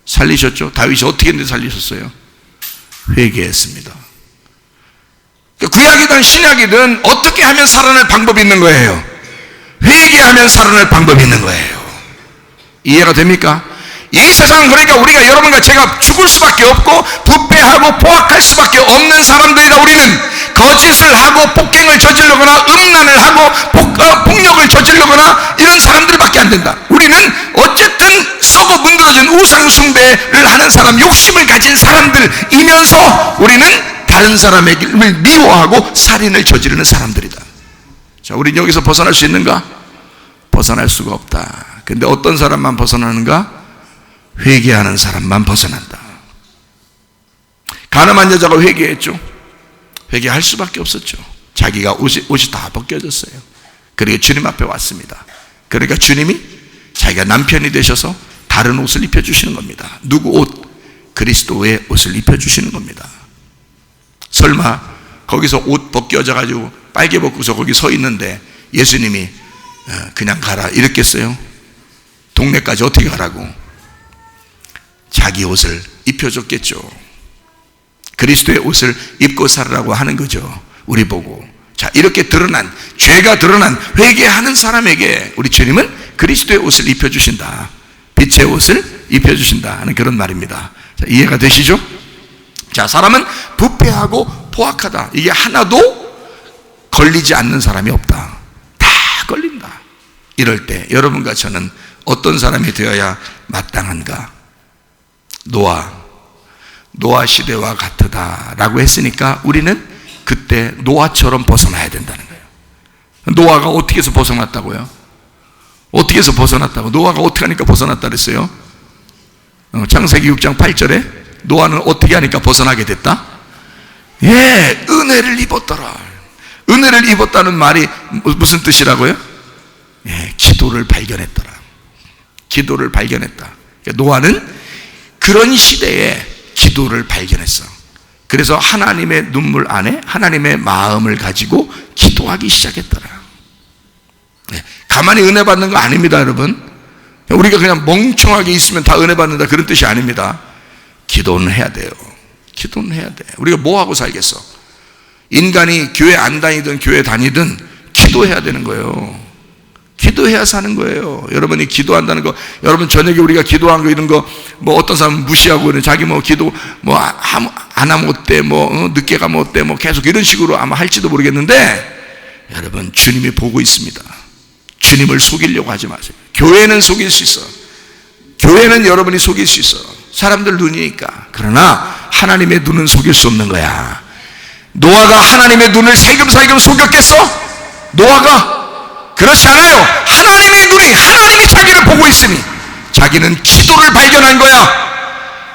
Speaker 1: 살리셨죠? 다윗이 어떻게 했는데 살리셨어요? 회개했습니다. 구약이든 신약이든 어떻게 하면 살아날 방법이 있는 거예요? 회개하면 살아날 방법이 있는 거예요. 이해가 됩니까? 이 세상은 그러니까 우리가, 여러분과 제가 죽을 수밖에 없고 부패하고 포악할 수밖에 없는 사람들이다. 우리는 거짓을 하고 폭행을 저지르거나 음란을 하고 폭력을 저지르거나 이런 사람들밖에 안 된다. 우리는 어쨌든 썩어 문드러진 우상숭배를 하는 사람, 욕심을 가진 사람들이면서 우리는 다른 사람을 미워하고 살인을 저지르는 사람들이다. 자, 우리는 여기서 벗어날 수 있는가? 벗어날 수가 없다. 근데 어떤 사람만 벗어나는가? 회개하는 사람만 벗어난다. 가늠한 여자가 회개했죠. 회개할 수밖에 없었죠. 자기가 옷이 다 벗겨졌어요. 그리고 주님 앞에 왔습니다. 그러니까 주님이 자기가 남편이 되셔서 다른 옷을 입혀주시는 겁니다. 누구 옷? 그리스도의 옷을 입혀주시는 겁니다. 설마 거기서 옷 벗겨져가지고 빨개 벗고서 거기 서 있는데 예수님이 그냥 가라 이랬겠어요? 동네까지 어떻게 가라고? 자기 옷을 입혀줬겠죠. 그리스도의 옷을 입고 살으라고 하는 거죠. 우리 보고. 자, 이렇게 드러난, 죄가 드러난 회개하는 사람에게 우리 주님은 그리스도의 옷을 입혀주신다. 빛의 옷을 입혀주신다 하는 그런 말입니다. 자, 이해가 되시죠? 자, 사람은 부패하고 포악하다. 이게 하나도 걸리지 않는 사람이 없다. 다 걸린다. 이럴 때 여러분과 저는 어떤 사람이 되어야 마땅한가? 노아 시대와 같으다라고 했으니까 우리는 그때 노아처럼 벗어나야 된다는 거예요. 노아가 어떻게 해서 벗어났다고요? 어떻게 해서 벗어났다고? 노아가 어떻게 하니까 벗어났다 그랬어요? 창세기 6장 8절에 노아는 어떻게 하니까 벗어나게 됐다? 예, 은혜를 입었더라. 은혜를 입었다는 말이 무슨 뜻이라고요? 예, 기도를 발견했더라. 기도를 발견했다. 그러니까 노아는 그런 시대에 기도를 발견했어. 그래서 하나님의 눈물 안에 하나님의 마음을 가지고 기도하기 시작했더라. 네, 가만히 은혜 받는 거 아닙니다, 여러분. 우리가 그냥 멍청하게 있으면 다 은혜 받는다 그런 뜻이 아닙니다. 기도는 해야 돼요. 기도는 해야 돼. 우리가 뭐 하고 살겠어? 인간이 교회 안 다니든 교회 다니든 기도해야 되는 거예요. 기도해야 사는 거예요. 여러분이 기도한다는 거, 여러분 저녁에 우리가 기도한 거 이런 거 뭐 어떤 사람은 무시하고 자기 뭐 기도 뭐 안 하면 어때, 뭐 늦게 가면 어때, 뭐 계속 이런 식으로 아마 할지도 모르겠는데 여러분 주님이 보고 있습니다. 주님을 속이려고 하지 마세요. 교회는 속일 수 있어. 교회는 여러분이 속일 수 있어. 사람들 눈이니까. 그러나 하나님의 눈은 속일 수 없는 거야. 노아가 하나님의 눈을 살금살금 속였겠어? 노아가? 그렇지 않아요. 하나님의 눈이, 하나님이 자기를 보고 있으니 자기는 기도를 발견한 거야.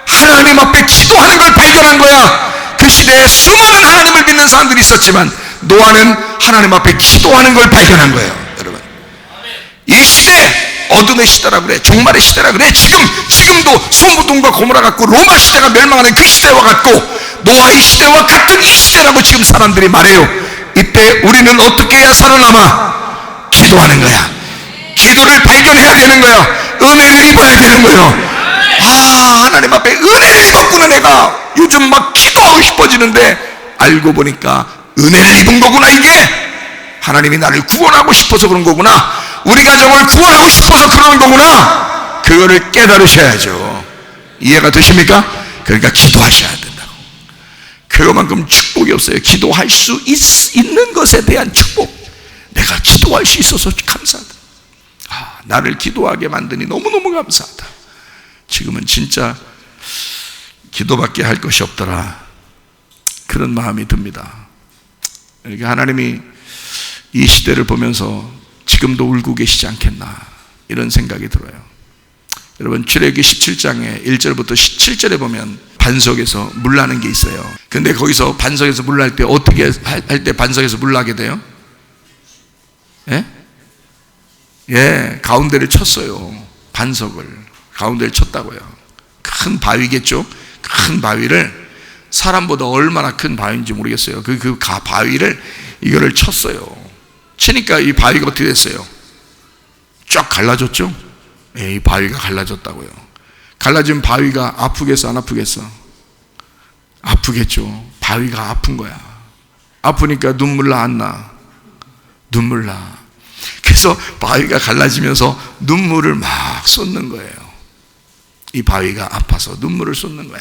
Speaker 1: 하나님 앞에 기도하는 걸 발견한 거야. 그 시대에 수많은 하나님을 믿는 사람들이 있었지만 노아는 하나님 앞에 기도하는 걸 발견한 거예요. 여러분, 이 시대 어둠의 시대라 그래, 종말의 시대라 그래. 지금도 소돔과 고모라 같고 로마 시대가 멸망하는 그 시대와 같고 노아의 시대와 같은 이 시대라고 지금 사람들이 말해요. 이때 우리는 어떻게 해야 살아남아? 기도하는 거야. 기도를 발견해야 되는 거야. 은혜를 입어야 되는 거예요. 하나님 앞에 은혜를 입었구나. 내가 요즘 막 기도하고 싶어지는데 알고 보니까 은혜를 입은 거구나. 이게 하나님이 나를 구원하고 싶어서 그런 거구나. 우리 가정을 구원하고 싶어서 그러는 거구나. 그거를 깨달으셔야죠. 이해가 되십니까? 그러니까 기도하셔야 된다고. 그것만큼 축복이 없어요. 기도할 수 있는 것에 대한 축복. 내가 기도할 수 있어서 감사하다. 나를 기도하게 만드니 너무너무 감사하다. 지금은 진짜 기도밖에 할 것이 없더라, 그런 마음이 듭니다. 이렇게 하나님이 이 시대를 보면서 지금도 울고 계시지 않겠나, 이런 생각이 들어요. 여러분, 출애굽기 17장에 1절부터 17절에 보면 반석에서 물 나는 게 있어요. 근데 거기서 반석에서 물 날 때 어떻게 할 때 반석에서 물 나게 돼요? 가운데를 쳤어요. 반석을 가운데를 쳤다고요. 큰 바위겠죠. 큰 바위를, 사람보다 얼마나 큰 바위인지 모르겠어요. 그 바위를 이거를 쳤어요. 치니까 이 바위가 어떻게 됐어요? 쫙 갈라졌죠. 이 바위가 갈라졌다고요. 갈라진 바위가 아프겠어, 안 아프겠어? 아프겠죠. 바위가 아픈 거야. 아프니까 눈물 나, 안 나? 눈물 나. 그래서 바위가 갈라지면서 눈물을 막 쏟는 거예요. 이 바위가 아파서 눈물을 쏟는 거야.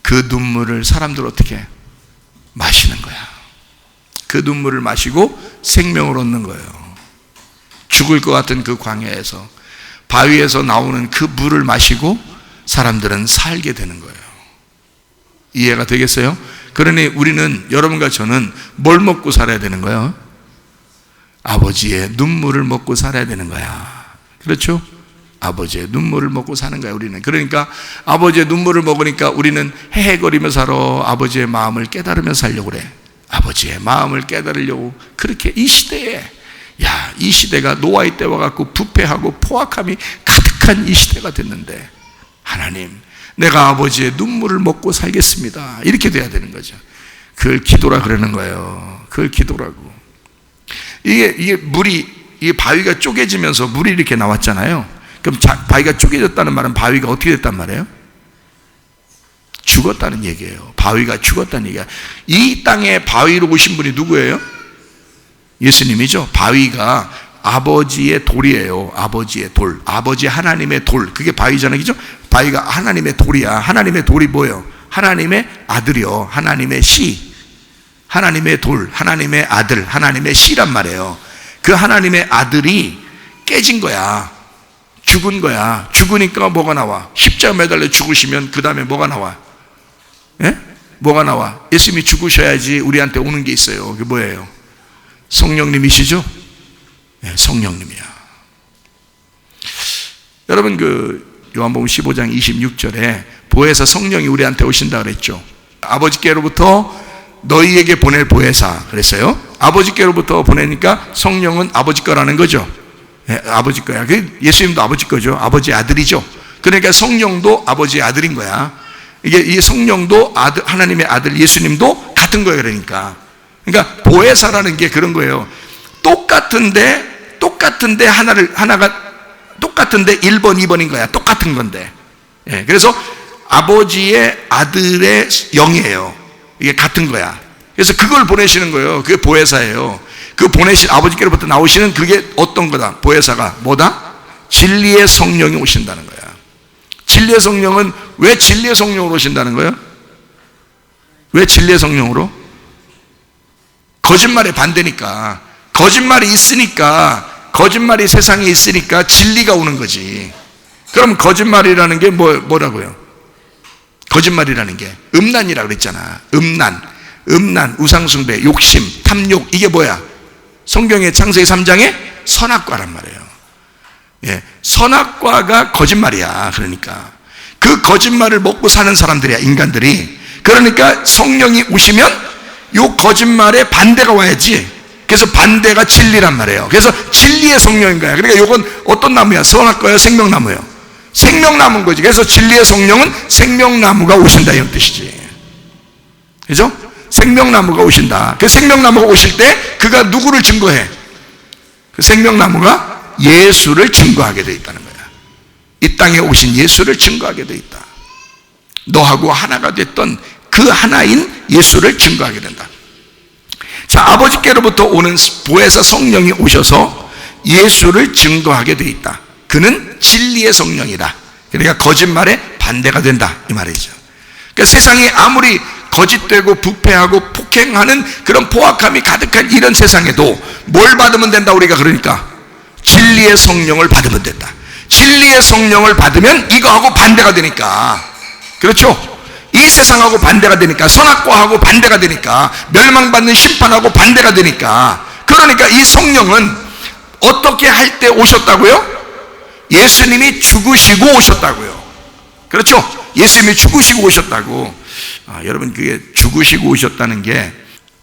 Speaker 1: 그 눈물을 사람들 어떻게 마시는 거야. 그 눈물을 마시고 생명을 얻는 거예요. 죽을 것 같은 그 광야에서 바위에서 나오는 그 물을 마시고 사람들은 살게 되는 거예요. 이해가 되겠어요? 그러니 우리는, 여러분과 저는 뭘 먹고 살아야 되는 거예요? 아버지의 눈물을 먹고 살아야 되는 거야. 그렇죠? 아버지의 눈물을 먹고 사는 거야, 우리는. 그러니까 아버지의 눈물을 먹으니까 우리는 헤헤거리며 살아. 아버지의 마음을 깨달으며 살려고 그래. 아버지의 마음을 깨달으려고. 그렇게 이 시대에, 이 시대가 노아의 때와 같고 부패하고 포악함이 가득한 이 시대가 됐는데, 하나님, 내가 아버지의 눈물을 먹고 살겠습니다, 이렇게 돼야 되는 거죠. 그걸 기도라 그러는 거예요. 그걸 기도라고. 이게 물이, 이게 바위가 쪼개지면서 물이 이렇게 나왔잖아요. 그럼 바위가 쪼개졌다는 말은 바위가 어떻게 됐단 말이에요? 죽었다는 얘기예요. 바위가 죽었다는 얘기야. 이 땅에 바위로 오신 분이 누구예요? 예수님이죠. 바위가 아버지의 돌이에요. 아버지의 돌, 아버지 하나님의 돌, 그게 바위잖아요. 그죠? 바위가 하나님의 돌이야. 하나님의 돌이 뭐예요? 하나님의 아들이요. 하나님의 씨, 하나님의 돌, 하나님의 아들, 하나님의 씨란 말이에요. 그 하나님의 아들이 깨진 거야. 죽은 거야. 죽으니까 뭐가 나와? 십자가 매달려 죽으시면 그 다음에 뭐가 나와? 뭐가 나와? 예수님이 죽으셔야지 우리한테 오는 게 있어요. 그게 뭐예요? 성령님이시죠? 성령님이야. 여러분, 요한복음 15장 26절에 보혜사 성령이 우리한테 오신다 그랬죠. 아버지께로부터 너희에게 보낼 보혜사 그랬어요. 아버지께로부터 보내니까 성령은 아버지 거라는 거죠. 아버지 거야. 예수님도 아버지 거죠. 아버지 아들이죠. 그러니까 성령도 아버지의 아들인 거야. 이게 이 성령도 아들, 하나님의 아들 예수님도 같은 거예요. 그러니까 보혜사라는 게 그런 거예요. 똑같은데 하나가 똑같은데 1번, 2번인 거야. 똑같은 건데. 그래서 아버지의 아들의 영이에요. 이게 같은 거야. 그래서 그걸 보내시는 거예요. 그게 보혜사예요. 그 보내신 아버지께로부터 나오시는 그게 어떤 거다? 보혜사가 뭐다? 진리의 성령이 오신다는 거야. 진리의 성령은 왜 진리의 성령으로 오신다는 거예요? 왜 진리의 성령으로? 거짓말의 반대니까. 거짓말이 있으니까, 거짓말이 세상에 있으니까 진리가 오는 거지. 그럼 거짓말이라는 게 뭐라고요? 거짓말이라는 게 음란이라고 그랬잖아. 음란, 우상숭배, 욕심, 탐욕, 이게 뭐야? 성경의 창세기 3장에 선악과란 말이에요. 선악과가 거짓말이야. 그러니까 그 거짓말을 먹고 사는 사람들이야, 인간들이. 그러니까 성령이 오시면 요 거짓말에 반대가 와야지. 그래서 반대가 진리란 말이에요. 그래서 진리의 성령인 거야. 그러니까 요건 어떤 나무야? 선악과야? 생명나무예요? 생명나무인 거지. 그래서 진리의 성령은 생명나무가 오신다 이런 뜻이지. 그죠? 생명나무가 오신다. 그 생명나무가 오실 때 그가 누구를 증거해? 그 생명나무가 예수를 증거하게 되어 있다는 거야. 이 땅에 오신 예수를 증거하게 되어 있다. 너하고 하나가 됐던 그 하나인 예수를 증거하게 된다. 자, 아버지께로부터 오는 보혜사 성령이 오셔서 예수를 증거하게 되어 있다. 그는 진리의 성령이다. 그러니까 거짓말에 반대가 된다 이 말이죠. 그러니까 세상이 아무리 거짓되고 부패하고 폭행하는 그런 포악함이 가득한 이런 세상에도 뭘 받으면 된다 우리가? 그러니까 진리의 성령을 받으면 된다. 진리의 성령을 받으면 이거하고 반대가 되니까, 그렇죠? 이 세상하고 반대가 되니까, 선악과하고 반대가 되니까, 멸망받는 심판하고 반대가 되니까, 그러니까 이 성령은 어떻게 할 때 오셨다고요? 예수님이 죽으시고 오셨다고요. 그렇죠? 예수님이 죽으시고 오셨다고. 여러분, 그게 죽으시고 오셨다는 게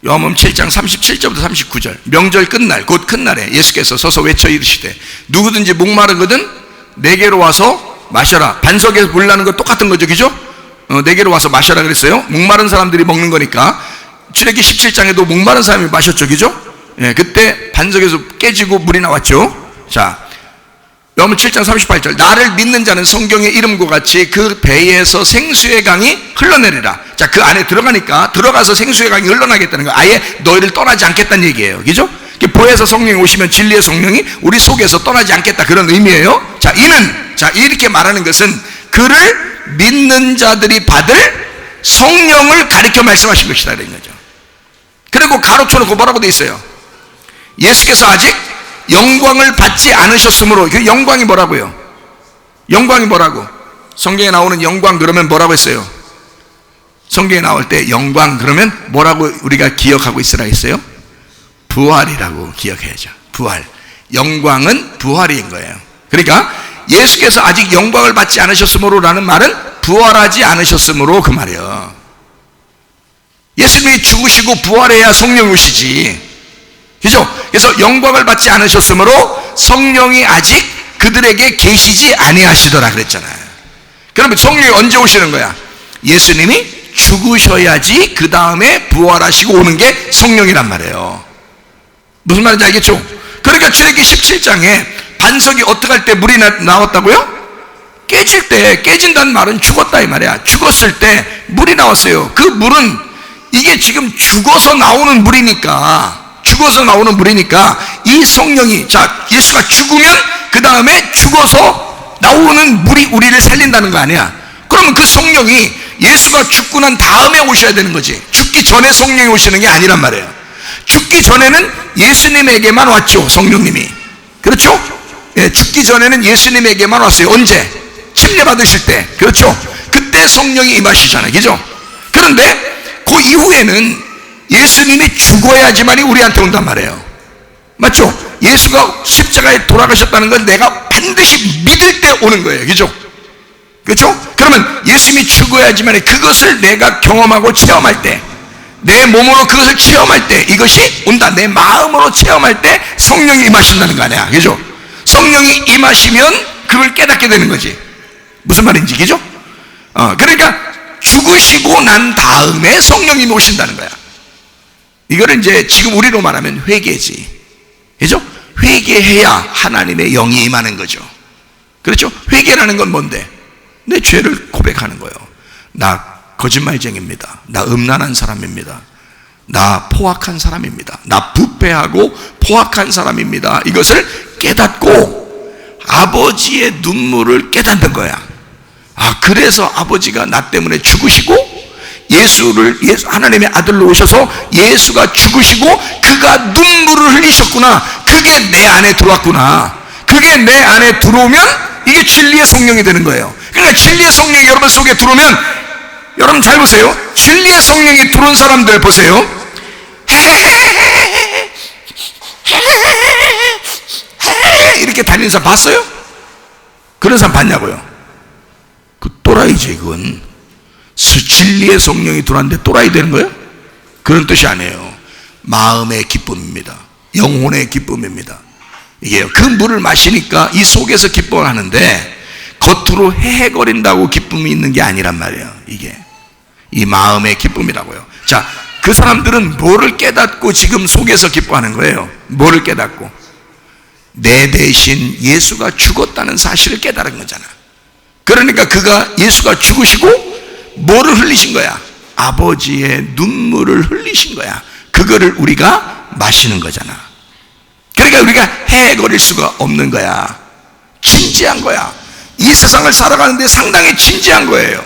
Speaker 1: 요한복음 7장 37절부터 39절, 명절 끝날, 곧 큰 날에 예수께서 서서 외쳐 이르시되 누구든지 목마르거든 내게로 와서 마셔라. 반석에서 물 나는 거 똑같은 거죠, 그죠? 내게로 와서 마셔라 그랬어요. 목마른 사람들이 먹는 거니까. 출애굽기 17장에도 목마른 사람이 마셨죠, 그죠? 예, 그때 반석에서 깨지고 물이 나왔죠. 자, 요한복음 7장 38절, 나를 믿는 자는 성경의 이름과 같이 그 배에서 생수의 강이 흘러내리라. 자, 그 안에 들어가니까 들어가서 생수의 강이 흘러나겠다는 거. 아예 너희를 떠나지 않겠다는 얘기예요, 그죠? 보혜사 성령이 오시면 진리의 성령이 우리 속에서 떠나지 않겠다, 그런 의미예요. 자, 이는, 자, 이렇게 말하는 것은 그를 믿는 자들이 받을 성령을 가리켜 말씀하신 것이다 이런 거죠. 그리고 가로쳐놓고 뭐라고 돼 있어요? 예수께서 아직 영광을 받지 않으셨으므로. 그 영광이 뭐라고요? 영광이 뭐라고? 성경에 나오는 영광 그러면 뭐라고 했어요? 성경에 나올 때 영광 그러면 뭐라고 우리가 기억하고 있으라 했어요? 부활이라고 기억해야죠. 부활. 영광은 부활인 거예요. 그러니까 예수께서 아직 영광을 받지 않으셨으므로 라는 말은 부활하지 않으셨으므로 그 말이에요. 예수님이 죽으시고 부활해야 성령이 오시지, 그죠? 그래서 영광을 받지 않으셨으므로 성령이 아직 그들에게 계시지 아니하시더라 그랬잖아요. 그러면 성령이 언제 오시는 거야? 예수님이 죽으셔야지 그 다음에 부활하시고 오는 게 성령이란 말이에요. 무슨 말인지 알겠죠? 그러니까 출애굽기 17장에 반석이 어떻게 할 때 물이 나왔다고요? 깨질 때, 깨진다는 말은 죽었다 이 말이야. 죽었을 때 물이 나왔어요. 그 물은 이게 지금 죽어서 나오는 물이니까, 죽어서 나오는 물이니까 이 성령이, 자, 예수가 죽으면 그 다음에 죽어서 나오는 물이 우리를 살린다는 거 아니야. 그러면 그 성령이 예수가 죽고 난 다음에 오셔야 되는 거지. 죽기 전에 성령이 오시는 게 아니란 말이에요. 죽기 전에는 예수님에게만 왔죠, 성령님이. 그렇죠? 예, 죽기 전에는 예수님에게만 왔어요. 언제? 침례 받으실 때. 그렇죠? 그때 성령이 임하시잖아요, 그죠? 그런데 그 이후에는 예수님이 죽어야지만이 우리한테 온단 말이에요. 맞죠? 예수가 십자가에 돌아가셨다는 건 내가 반드시 믿을 때 오는 거예요, 그죠? 그렇죠? 그러면 예수님이 죽어야지만이, 그것을 내가 경험하고 체험할 때, 내 몸으로 그것을 체험할 때 이것이 온다. 내 마음으로 체험할 때 성령이 임하신다는 거 아니야, 그죠? 성령이 임하시면 그걸 깨닫게 되는 거지. 무슨 말인지, 그죠? 그러니까 죽으시고 난 다음에 성령이 오신다는 거야. 이거를 이제 지금 우리로 말하면 회개지, 그죠? 회개해야 하나님의 영이 임하는 거죠. 그렇죠? 회개라는 건 뭔데? 내 죄를 고백하는 거예요. 나 거짓말쟁이입니다. 나 음란한 사람입니다. 나 포악한 사람입니다. 나 부패하고 포악한 사람입니다. 이것을 깨닫고 아버지의 눈물을 깨닫는 거야. 그래서 아버지가 나 때문에 죽으시고 하나님의 아들로 오셔서 예수가 죽으시고 그가 눈물을 흘리셨구나. 그게 내 안에 들어왔구나. 그게 내 안에 들어오면 이게 진리의 성령이 되는 거예요. 그러니까 진리의 성령이 여러분 속에 들어오면, 여러분 잘 보세요. 진리의 성령이 들어온 사람들 보세요. 이렇게 달리는 사람 봤어요? 그런 사람 봤냐고요? 그 또라이지, 그건. 진리의 성령이 들어왔는데 또라이 되는 거예요? 그런 뜻이 아니에요. 마음의 기쁨입니다. 영혼의 기쁨입니다. 이게요. 그 물을 마시니까 이 속에서 기뻐를 하는데 겉으로 헤헤거린다고 기쁨이 있는 게 아니란 말이에요. 이게 이 마음의 기쁨이라고요. 자, 그 사람들은 뭐를 깨닫고 지금 속에서 기뻐하는 거예요? 뭐를 깨닫고? 내 대신 예수가 죽었다는 사실을 깨달은 거잖아. 그러니까 그가 예수가 죽으시고 뭐를 흘리신 거야? 아버지의 눈물을 흘리신 거야. 그거를 우리가 마시는 거잖아. 그러니까 우리가 헤헤거릴 수가 없는 거야. 진지한 거야. 이 세상을 살아가는데 상당히 진지한 거예요.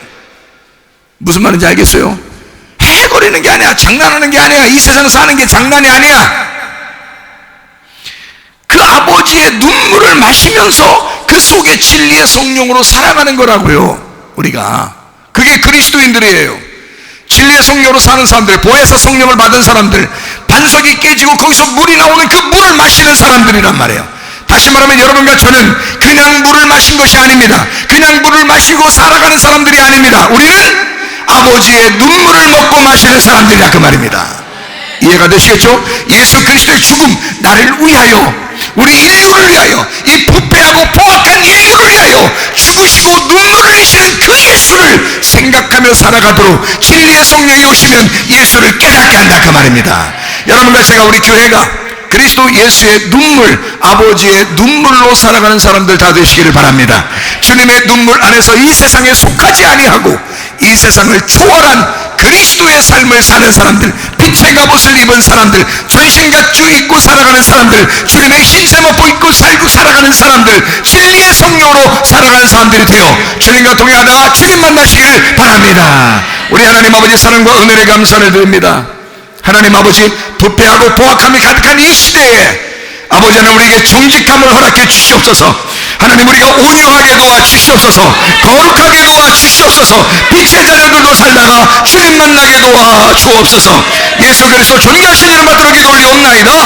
Speaker 1: 무슨 말인지 알겠어요? 헤헤거리는 게 아니야. 장난하는 게 아니야. 이 세상 사는 게 장난이 아니야. 그 아버지의 눈물을 마시면서 그 속에 진리의 성령으로 살아가는 거라고요. 우리가 그게 그리스도인들이에요. 진리의 성령으로 사는 사람들, 보혜사 성령을 받은 사람들, 반석이 깨지고 거기서 물이 나오는 그 물을 마시는 사람들이란 말이에요. 다시 말하면 여러분과 저는 그냥 물을 마신 것이 아닙니다. 그냥 물을 마시고 살아가는 사람들이 아닙니다. 우리는 아버지의 눈물을 먹고 마시는 사람들이라 그 말입니다. 이해가 되시겠죠? 예수 그리스도의 죽음, 나를 위하여, 우리 인류를 위하여, 이 부패하고 포악한 인류를 위하여 죽으시고 눈물을 흘리시는 그 예수를 생각하며 살아가도록 진리의 성령이 오시면 예수를 깨닫게 한다 그 말입니다. 여러분과 제가, 우리 교회가 그리스도 예수의 눈물, 아버지의 눈물로 살아가는 사람들 다 되시기를 바랍니다. 주님의 눈물 안에서 이 세상에 속하지 아니하고 이 세상을 초월한 그리스도의 삶을 사는 사람들, 빛의 갑옷을 입은 사람들, 전신갑주 입고 살아가는 사람들, 주님의 신세마포 입고 살아가는 사람들, 진리의 성령으로 살아가는 사람들이 되어 주님과 동행하다가 주님 만나시기를 바랍니다. 우리 하나님 아버지 사랑과 은혜를 감사를 드립니다. 하나님 아버지, 부패하고 포악함이 가득한 이 시대에 아버지 하나님 우리에게 정직함을 허락해 주시옵소서. 하나님 우리가 온유하게 도와주시옵소서. 거룩하게 도와주시옵소서. 빛의 자녀들도 살다가 주님 만나게 도와주옵소서. 예수 그리스도 존귀하신 이름 받들어 기도 올리옵나이다.